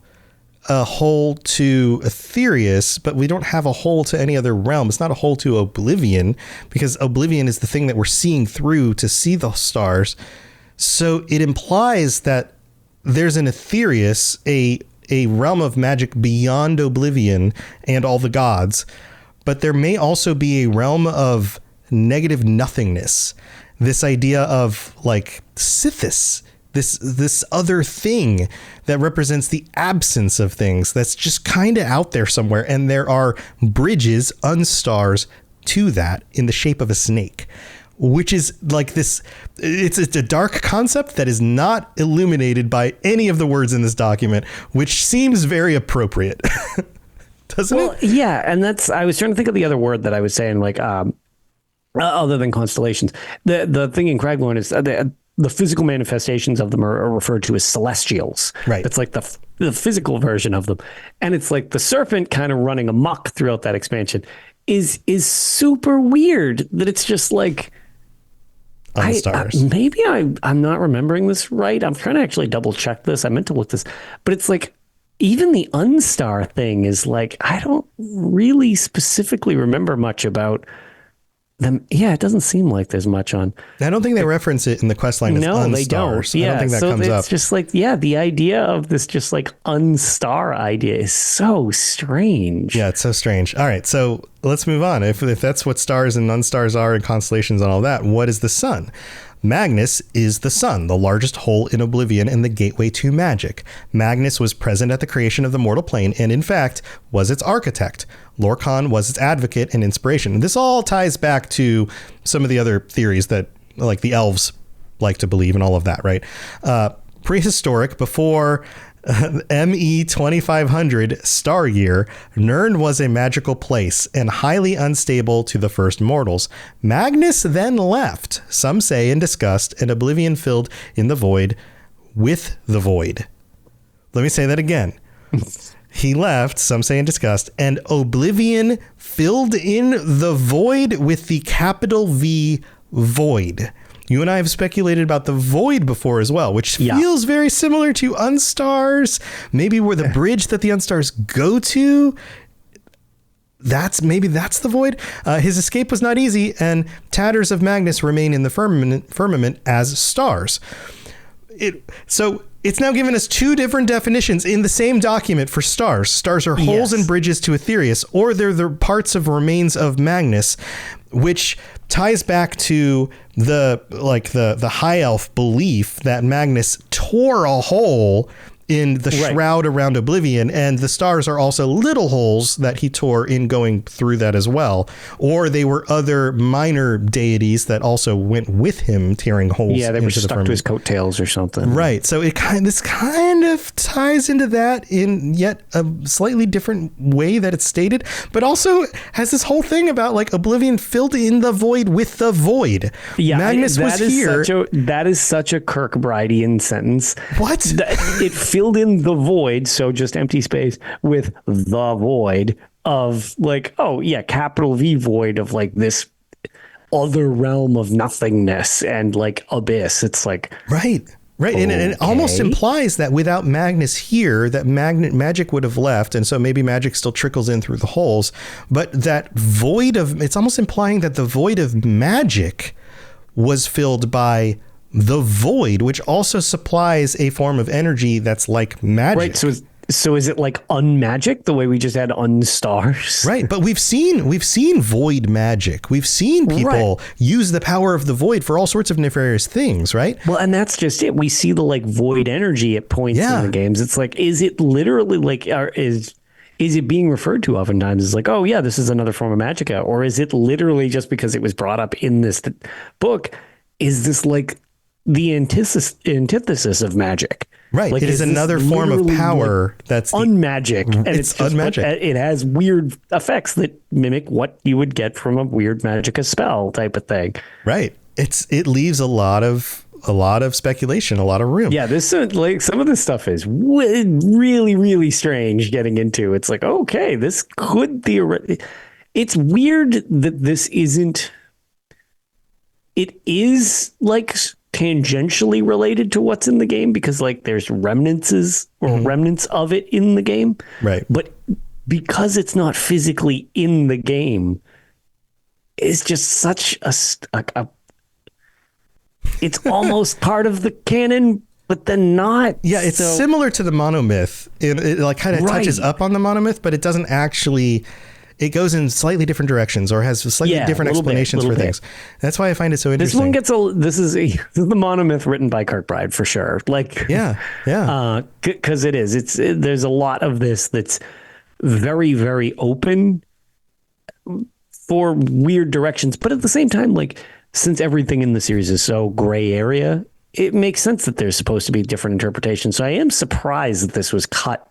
a hole to Aetherius, but we don't have a hole to any other realm. It's not a hole to Oblivion, because Oblivion is the thing that we're seeing through to see the stars. So it implies that there's an Aetherius, a realm of magic beyond Oblivion and all the gods, but there may also be a realm of negative nothingness. This idea of Sithis, this other thing that represents the absence of things that's just kind of out there somewhere. And there are bridges, unstars to that in the shape of a snake, which is this. It's a dark concept that is not illuminated by any of the words in this document, which seems very appropriate. Doesn't it? Yeah. And I was trying to think of the other word that I was saying, other than constellations. The thing in Craglorn is the physical manifestations of them are referred to as celestials. Right. It's the physical version of them. And it's the serpent kind of running amok throughout that expansion is super weird that it's just unstars. Maybe I'm not remembering this right. I'm trying to actually double check this. I meant to look this, but it's even the unstar thing is I don't really specifically remember much about them. Yeah, it doesn't seem like there's much on. I don't think they reference it in the quest line as unstars. They don't. Yeah, I don't think that comes up. It's just the idea of this just unstar idea is so strange. Yeah, it's so strange. All right, so let's move on. If that's what stars and unstars are and constellations and all that, what is the sun? Magnus is the sun, the largest hole in Oblivion and the gateway to magic. Magnus was present at the creation of the mortal plane and, in fact, was its architect. Lorcan was its advocate and inspiration. This all ties back to some of the other theories that, the elves like to believe and all of that, right? Prehistoric, before ME 2500 star year, Nirn was a magical place and highly unstable to the first mortals. Magnus then left, some say in disgust, and oblivion filled in the void with the void. Let me say that again. He left, some say in disgust, and oblivion filled in the void with the capital V void. You and I have speculated about the void before as well, which feels very similar to Unstars. Maybe where the bridge that the Unstars go to, that's the void. His escape was not easy, and tatters of Magnus remain in the firmament as stars. So it's now given us two different definitions in the same document for stars. Stars are holes and bridges to Aetherius, or they're the parts of remains of Magnus, which ties back to the high elf belief that Magnus tore a hole in the shroud around Oblivion, and the stars are also little holes that he tore in going through that as well. Or they were other minor deities that also went with him tearing holes. Yeah, they were stuck to his coattails or something. Right. So this kind of ties into that in yet a slightly different way that it's stated, but also has this whole thing about like Oblivion filled in the void with the void. Yeah, Magnus was here. That is such a Kirkbridean sentence. What? It filled in the void, so just empty space, with the void of like, oh yeah, capital V void of like this other realm of nothingness and like abyss. It's like right. Okay. And it almost implies that without Magnus here, that magic would have left, and so maybe magic still trickles in through the holes. But that void it's almost implying that the void of magic was filled by the void, which also supplies a form of energy that's like magic. Right. So is it like unmagic the way we just had unstars? Right. But we've seen void magic. We've seen people use the power of the void for all sorts of nefarious things. Right. Well, and that's just it. We see the like void energy at points in the games. It's like, is it literally like, is it being referred to oftentimes as like, oh yeah, this is another form of magicka? Or is it literally just because it was brought up in this book? Is this like the antithesis of magic? Right. Like, it is another form of power that's unmagic, and it's unmagic. It has weird effects that mimic what you would get from a weird magicka spell type of thing. Right. It leaves a lot of speculation, a lot of room. Yeah, this like some of this stuff is really, really strange getting into. It's like, okay, this could theoretically. It's weird that this isn't. It is like tangentially related to what's in the game because like there's remnants of it in the game. Right. But because it's not physically in the game, it's just such a it's almost part of the canon, but then not. Yeah, it's similar to the monomyth. It like kind of touches up on the monomyth, but it doesn't actually. It goes in slightly different directions or has slightly different explanations for things. That's why I find it so interesting. This is the monomyth written by Kirkbride for sure. Like, because it is. There's a lot of this that's very, very open for weird directions, but at the same time, like since everything in the series is so gray area, it makes sense that there's supposed to be different interpretations. So I am surprised that this was cut.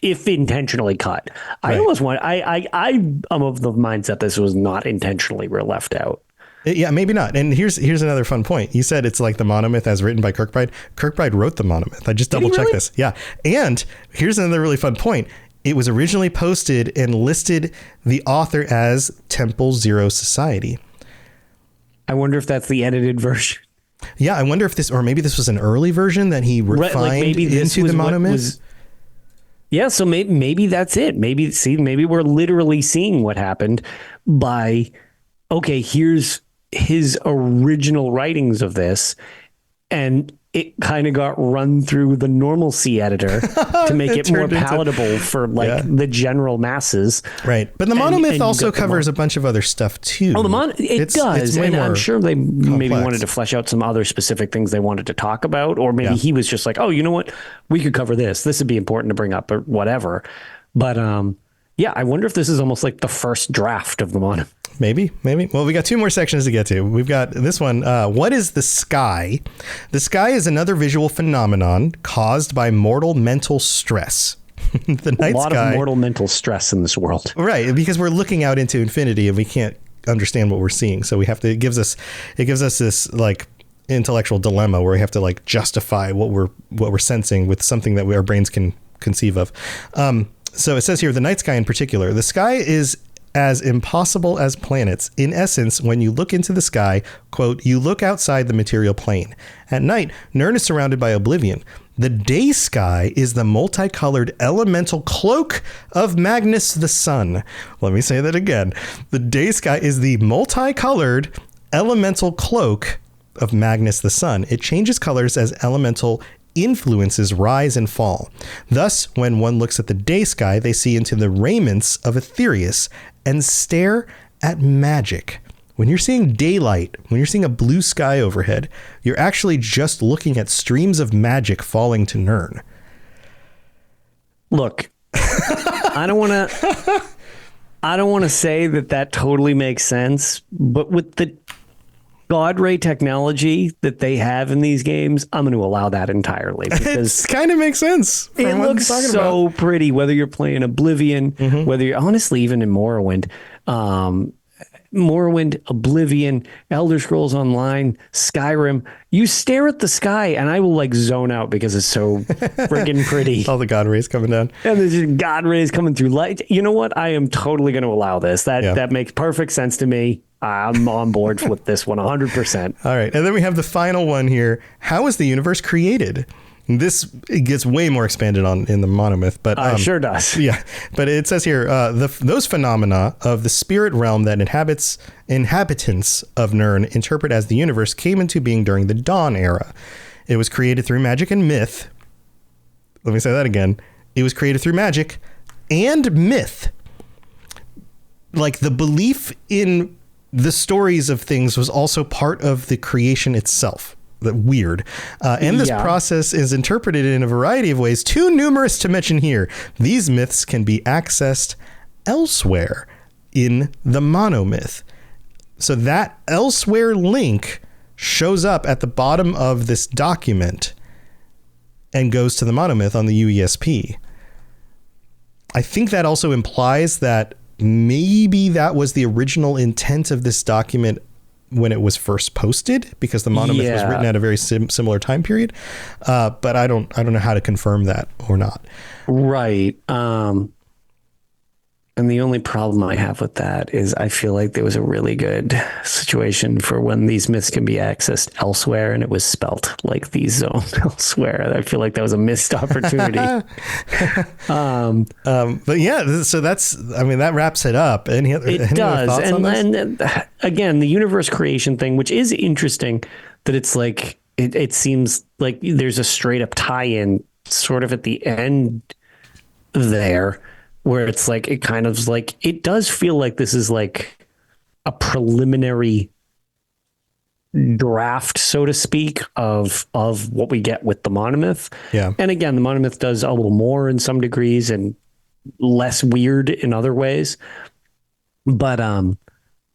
If intentionally cut, I almost want. I am of the mindset this was not intentionally left out. Yeah, maybe not. And here's another fun point. You said it's like the monomyth as written by Kirkbride. Kirkbride wrote the monomyth. I just double checked this. Yeah, and here's another really fun point. It was originally posted and listed the author as Temple Zero Society. I wonder if that's the edited version. Yeah, I wonder if this, or maybe this was an early version that he refined into the monomyth. Yeah, so maybe that's it. Maybe we're literally seeing what happened by, okay, here's his original writings of this, and it kind of got run through the normalcy editor to make it more palatable for like the general masses. Right. But the monomyth also covers a bunch of other stuff too. Oh, it does. And I'm sure they maybe wanted to flesh out some other specific things they wanted to talk about, or maybe he was just like, oh, you know what? We could cover this. This would be important to bring up or whatever. But yeah, I wonder if this is almost like the first draft of the monomyth. Maybe. Well, we got 2 more sections to get to. We've got this one. What is the sky? The sky is another visual phenomenon caused by mortal mental stress. The night sky. A lot of mortal mental stress in this world. Right, because we're looking out into infinity and we can't understand what we're seeing. So we have to, it gives us this like intellectual dilemma where we have to like justify what we're sensing with something that our brains can conceive of. So it says here, the night sky in particular, the sky is as impossible as planets. In essence, when you look into the sky, quote, you look outside the material plane. At night, Nirn is surrounded by oblivion. The day sky is the multicolored elemental cloak of Magnus the Sun. Let me say that again. The day sky is the multicolored elemental cloak of Magnus the Sun. It changes colors as elemental influences rise and fall. Thus, when one looks at the day sky, they see into the raiments of Aetherius and stare at magic. When you're seeing daylight, when you're seeing a blue sky overhead, you're actually just looking at streams of magic falling to Nirn. Look, I don't want to say that totally makes sense, but with the God ray technology that they have in these games, I'm going to allow that entirely because it kind of makes sense. It looks so pretty, whether you're playing Oblivion, whether you're honestly even in Morrowind, Oblivion, Elder Scrolls Online, Skyrim. You stare at the sky and I will like zone out because it's so friggin' pretty. All the God rays coming down. And there's just God rays coming through light. You know what? I am totally going to allow this. That makes perfect sense to me. I'm on board with this one 100%. All right. And then we have the final one here. How is the universe created? This gets way more expanded on in the monomyth, but sure does. Yeah. But it says here, those phenomena of the spirit realm that inhabitants of Nirn interpret as the universe came into being during the Dawn era. It was created through magic and myth. Let me say that again. It was created through magic and myth. Like the belief in the stories of things was also part of the creation itself. Weird. And this process is interpreted in a variety of ways, too numerous to mention here. These myths can be accessed elsewhere in the monomyth. So that elsewhere link shows up at the bottom of this document and goes to the monomyth on the UESP. I think that also implies that maybe that was the original intent of this document when it was first posted, because the monomyth was written at a very similar time period. But I don't know how to confirm that or not. Right. And the only problem I have with that is I feel like there was a really good situation for when these myths can be accessed elsewhere, and it was spelt like these zones elsewhere. I feel like that was a missed opportunity. But yeah, so that wraps it up. Any other thoughts on this? And again, the universe creation thing, which is interesting, that it's like, it seems like there's a straight up tie-in sort of at the end there, where it's like, it kind of like, it does feel like this is like a preliminary draft, so to speak, of what we get with the monomyth. Yeah. And again, the monomyth does a little more in some degrees and less weird in other ways. But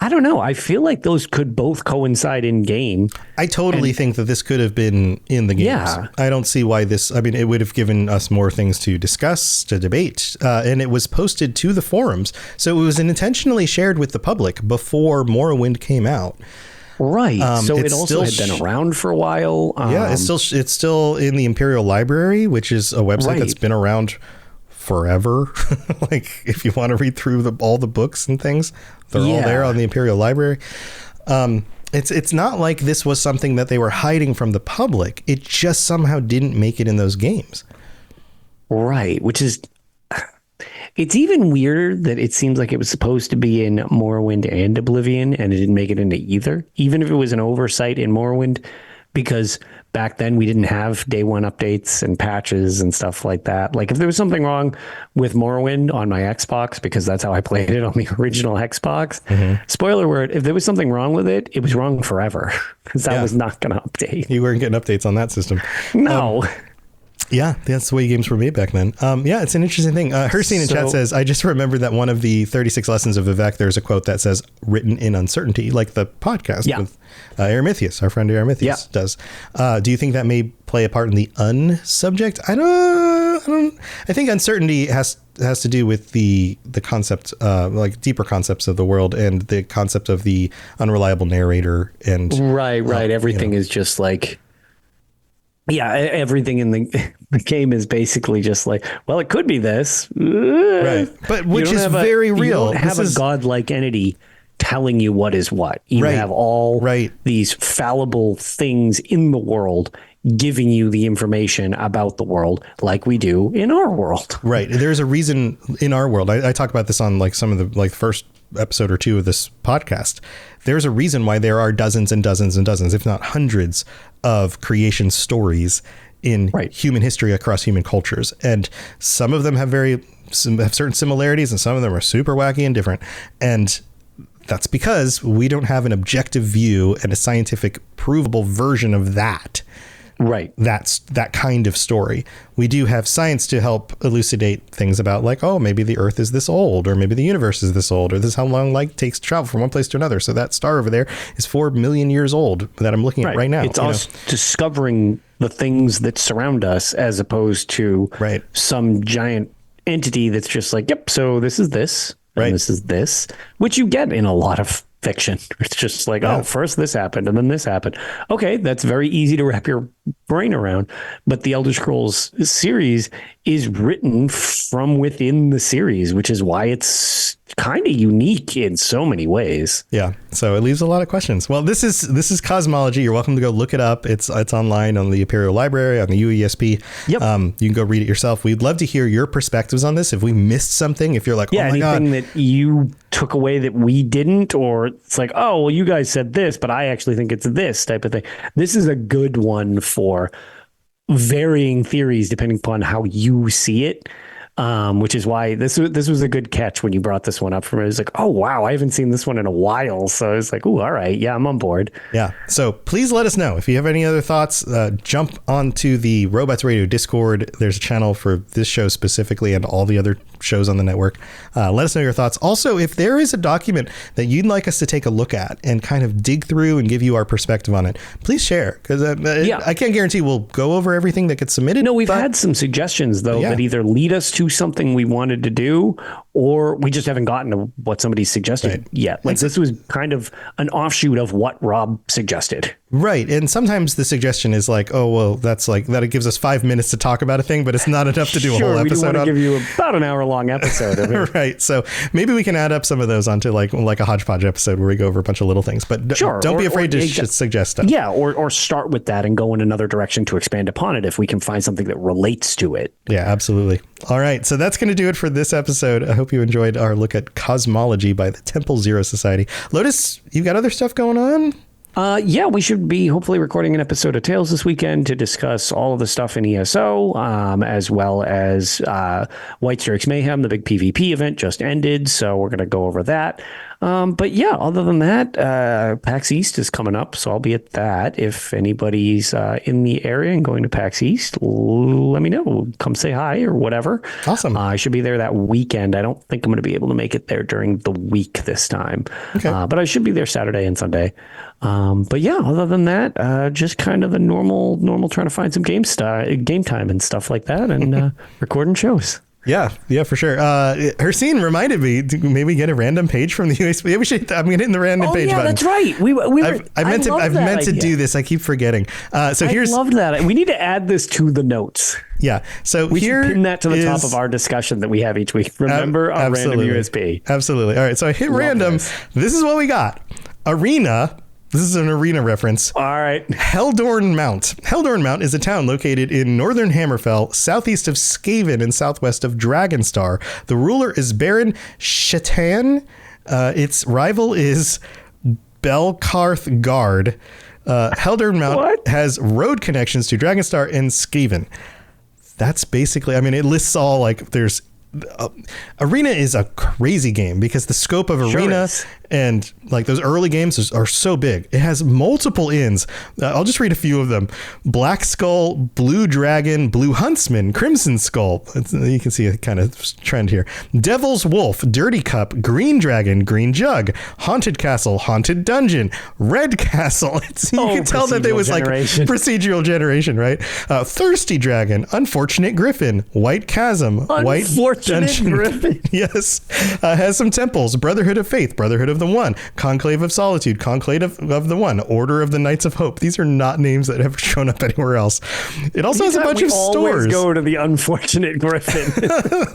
I don't know. I feel like those could both coincide in game. I totally think that this could have been in the games. Yeah. I don't see why this, I mean, it would have given us more things to discuss, to debate, and it was posted to the forums. So it was intentionally shared with the public before Morrowind came out. Right. So it also had been around for a while. Yeah, it's still in the Imperial Library, which is a website that's been around forever. Like, if you want to read through all the books and things, they're all there on the Imperial Library. It's not like this was something that they were hiding from the public. It just somehow didn't make it in those games. Right, which is, it's even weirder that it seems like it was supposed to be in Morrowind and Oblivion, and it didn't make it into either, even if it was an oversight in Morrowind, because back then we didn't have day one updates and patches and stuff like that. Like, if there was something wrong with Morrowind on my Xbox, because that's how I played it on the original Xbox, spoiler alert, if there was something wrong with it, it was wrong forever, because that was not going to update. You weren't getting updates on that system. No. Yeah, that's the way games were made back then. Yeah, it's an interesting thing. Hercene in chat says, I just remembered that one of the 36 lessons of Vivek, there's a quote that says, written in uncertainty, like the podcast with Aramithius, our friend Aramithius does. Do you think that may play a part in the unsubject? I think uncertainty has to do with the concept, like deeper concepts of the world and the concept of the unreliable narrator. And right. Everything is just like, everything in the game is basically just like, well, it could be this, right? But which is very real. You don't have a godlike entity telling you what is what. You have all these fallible things in the world giving you the information about the world, like we do in our world. Right. There's a reason in our world. I talk about this on like some of the first episode or two of this podcast. There's a reason why there are dozens and dozens and dozens, if not hundreds, of creation stories in human history across human cultures. And some of them have certain similarities, and some of them are super wacky and different. And that's because we don't have an objective view and a scientific provable version of that. Right. That's that kind of story. We do have science to help elucidate things about like, oh, maybe the Earth is this old, or maybe the universe is this old, or this is how long light takes to travel from one place to another. So that star over there is 4 million years old that I'm looking at right now. It's us discovering the things that surround us as opposed to some giant entity that's just like, yep, so this is this, and this is this, which you get in a lot of fiction. It's just like, oh, first this happened and then this happened. Okay, that's very easy to wrap your brain around. But the Elder Scrolls series is written from within the series, which is why it's kind of unique in so many ways. Yeah. So it leaves a lot of questions. Well, this is Cosmology. You're welcome to go look it up. It's online on the Imperial Library, on the UESP. Yep. You can go read it yourself. We'd love to hear your perspectives on this. If we missed something, if you're like, oh my God, anything that you took away that we didn't, or it's like, oh, well, you guys said this, but I actually think it's this type of thing. This is a good one for varying theories depending upon how you see it. Which is why this was a good catch when you brought this one up for me. It was like, oh, wow, I haven't seen this one in a while. So I was like, oh, all right. Yeah, I'm on board. Yeah. So please let us know. If you have any other thoughts, jump onto the Robots Radio Discord. There's a channel for this show specifically and all the other shows on the network. Let us know your thoughts. Also, if there is a document that you'd like us to take a look at and kind of dig through and give you our perspective on it, please share. Because I can't guarantee we'll go over everything that gets submitted. No, we've had some suggestions, though, that either lead us to something we wanted to do, or we just haven't gotten to what somebody suggested yet. Like this was kind of an offshoot of what Rob suggested. Right. And sometimes the suggestion is like, oh, well, that's like that. It gives us 5 minutes to talk about a thing, but it's not enough to do a whole episode. We want to give you about an hour long episode of it. Right. So maybe we can add up some of those onto like a hodgepodge episode where we go over a bunch of little things, but don't be afraid to suggest stuff. Yeah. Or start with that and go in another direction to expand upon it if we can find something that relates to it. Yeah, absolutely. All right. So that's going to do it for this episode. I hope you enjoyed our look at Cosmology by the Temple Zero Society. Lotus, you got other stuff going on? Yeah, we should be hopefully recording an episode of Tales this weekend to discuss all of the stuff in ESO, as well as White Strix Mayhem, the big PvP event just ended. So we're going to go over that. But yeah, other than that, PAX East is coming up, so I'll be at that. If anybody's in the area and going to PAX East, let me know. Come say hi or whatever. Awesome. I should be there that weekend. I don't think I'm going to be able to make it there during the week this time. Okay. But I should be there Saturday and Sunday. But yeah, other than that, just kind of the normal trying to find some game time and stuff like that, and recording shows. Yeah, for sure. Hercene reminded me to maybe get a random page from the USB. We should. I'm getting the random page button. That's right. I've meant to do this. I keep forgetting. I loved that. We need to add this to the notes. Yeah. So we should pin that to the top of our discussion that we have each week. Remember our random USB. Absolutely. All right. So I hit random. This is what we got. Arena. This is an arena reference. All right. Heldorn Mount. Heldorn Mount is a town located in northern Hammerfell, southeast of Skaven and southwest of Dragonstar. The ruler is Baron Shetan. Its rival is Belkarth Guard. Heldorn Mount has road connections to Dragonstar and Skaven. That's basically, it lists all, like, there's... Arena is a crazy game because the scope of Arena And like those early games are so big. It has multiple inns. I'll just read a few of them. Black Skull, Blue Dragon, Blue Huntsman, Crimson Skull. You can see a kind of trend here. Devil's Wolf, Dirty Cup, Green Dragon, Green Jug, Haunted Castle, Haunted Dungeon, Red Castle. You can tell that it was generation. Like procedural generation, right? Thirsty Dragon, Unfortunate Griffin, White Chasm, White Dungeon. Griffin. Yes. Has some temples. Brotherhood of Faith, Brotherhood of the One, Conclave of Solitude, Conclave of the One, Order of the Knights of Hope. These are not names that have shown up anywhere else. It also has a bunch of stores. Always go to the Unfortunate Griffin.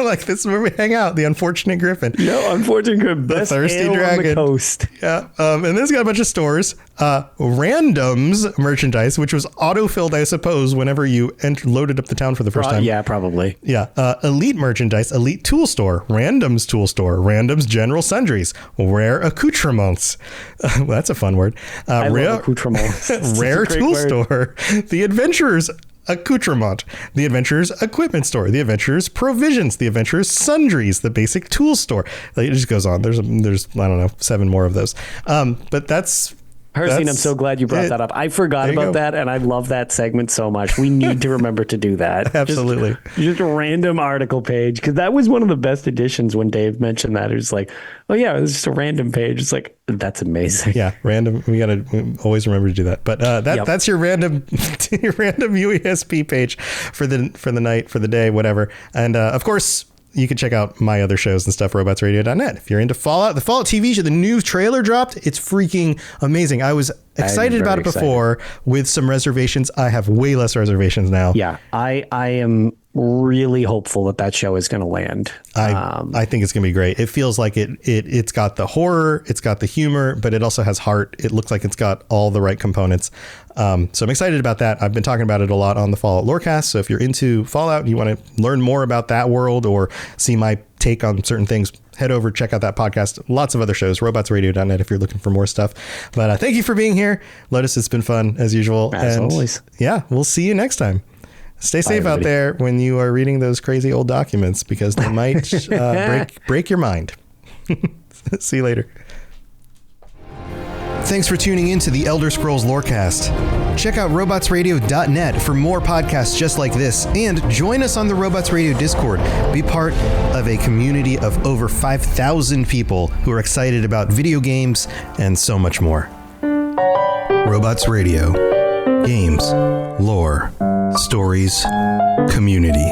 Like this is where we hang out. The Unfortunate Griffin. No, Unfortunate Griffin. The Thirsty Dragon. On the coast. Yeah. And then it's got a bunch of stores. Randoms merchandise, which was auto-filled, I suppose, whenever you loaded up the town for the first time. Yeah, probably. Yeah. Elite merchandise, Elite Tool Store, Randoms Tool Store, Randoms General Sundries, Rare Accoutrements. Well, that's a fun word. I love accoutrements. Rare Tool Store, The Adventurers Accoutrement, The Adventurers Equipment Store, The Adventurers Provisions, The Adventurers Sundries, The Basic Tool Store. It just goes on. There's I don't know, 7 more of those. But that's... Hercene, I'm so glad you brought that up. I forgot about that, and I love that segment so much. We need to remember to do that. Absolutely. Just a random article page, because that was one of the best additions when Dave mentioned that. It was like, oh, yeah, it was just a random page. It's like, that's amazing. Yeah, random. We got to always remember to do that. But that's your random UESP page for the night, for the day, whatever. And of course, you can check out my other shows and stuff, robotsradio.net. If you're into Fallout, the Fallout TV show, the new trailer dropped. It's freaking amazing. I was excited about it before with some reservations. I have way less reservations now. Yeah, I am really hopeful that show is going to land. I think it's going to be great. It feels like it's got the horror, it's got the humor, but it also has heart. It looks like it's got all the right components. So I'm excited about that. I've been talking about it a lot on the Fallout Lorecast. So if you're into Fallout and you want to learn more about that world or see my take on certain things, head over, check out that podcast. Lots of other shows, robotsradio.net if you're looking for more stuff. But thank you for being here. Lotus, it's been fun as usual. As always. Yeah, we'll see you next time. Stay safe out there when you are reading those crazy old documents, because they might break your mind. See you later. Thanks for tuning in to the Elder Scrolls Lorecast. Check out robotsradio.net for more podcasts just like this, and join us on the Robots Radio Discord. Be part of a community of over 5,000 people who are excited about video games and so much more. Robots Radio. Games, lore, stories, community.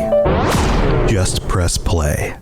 Just press play.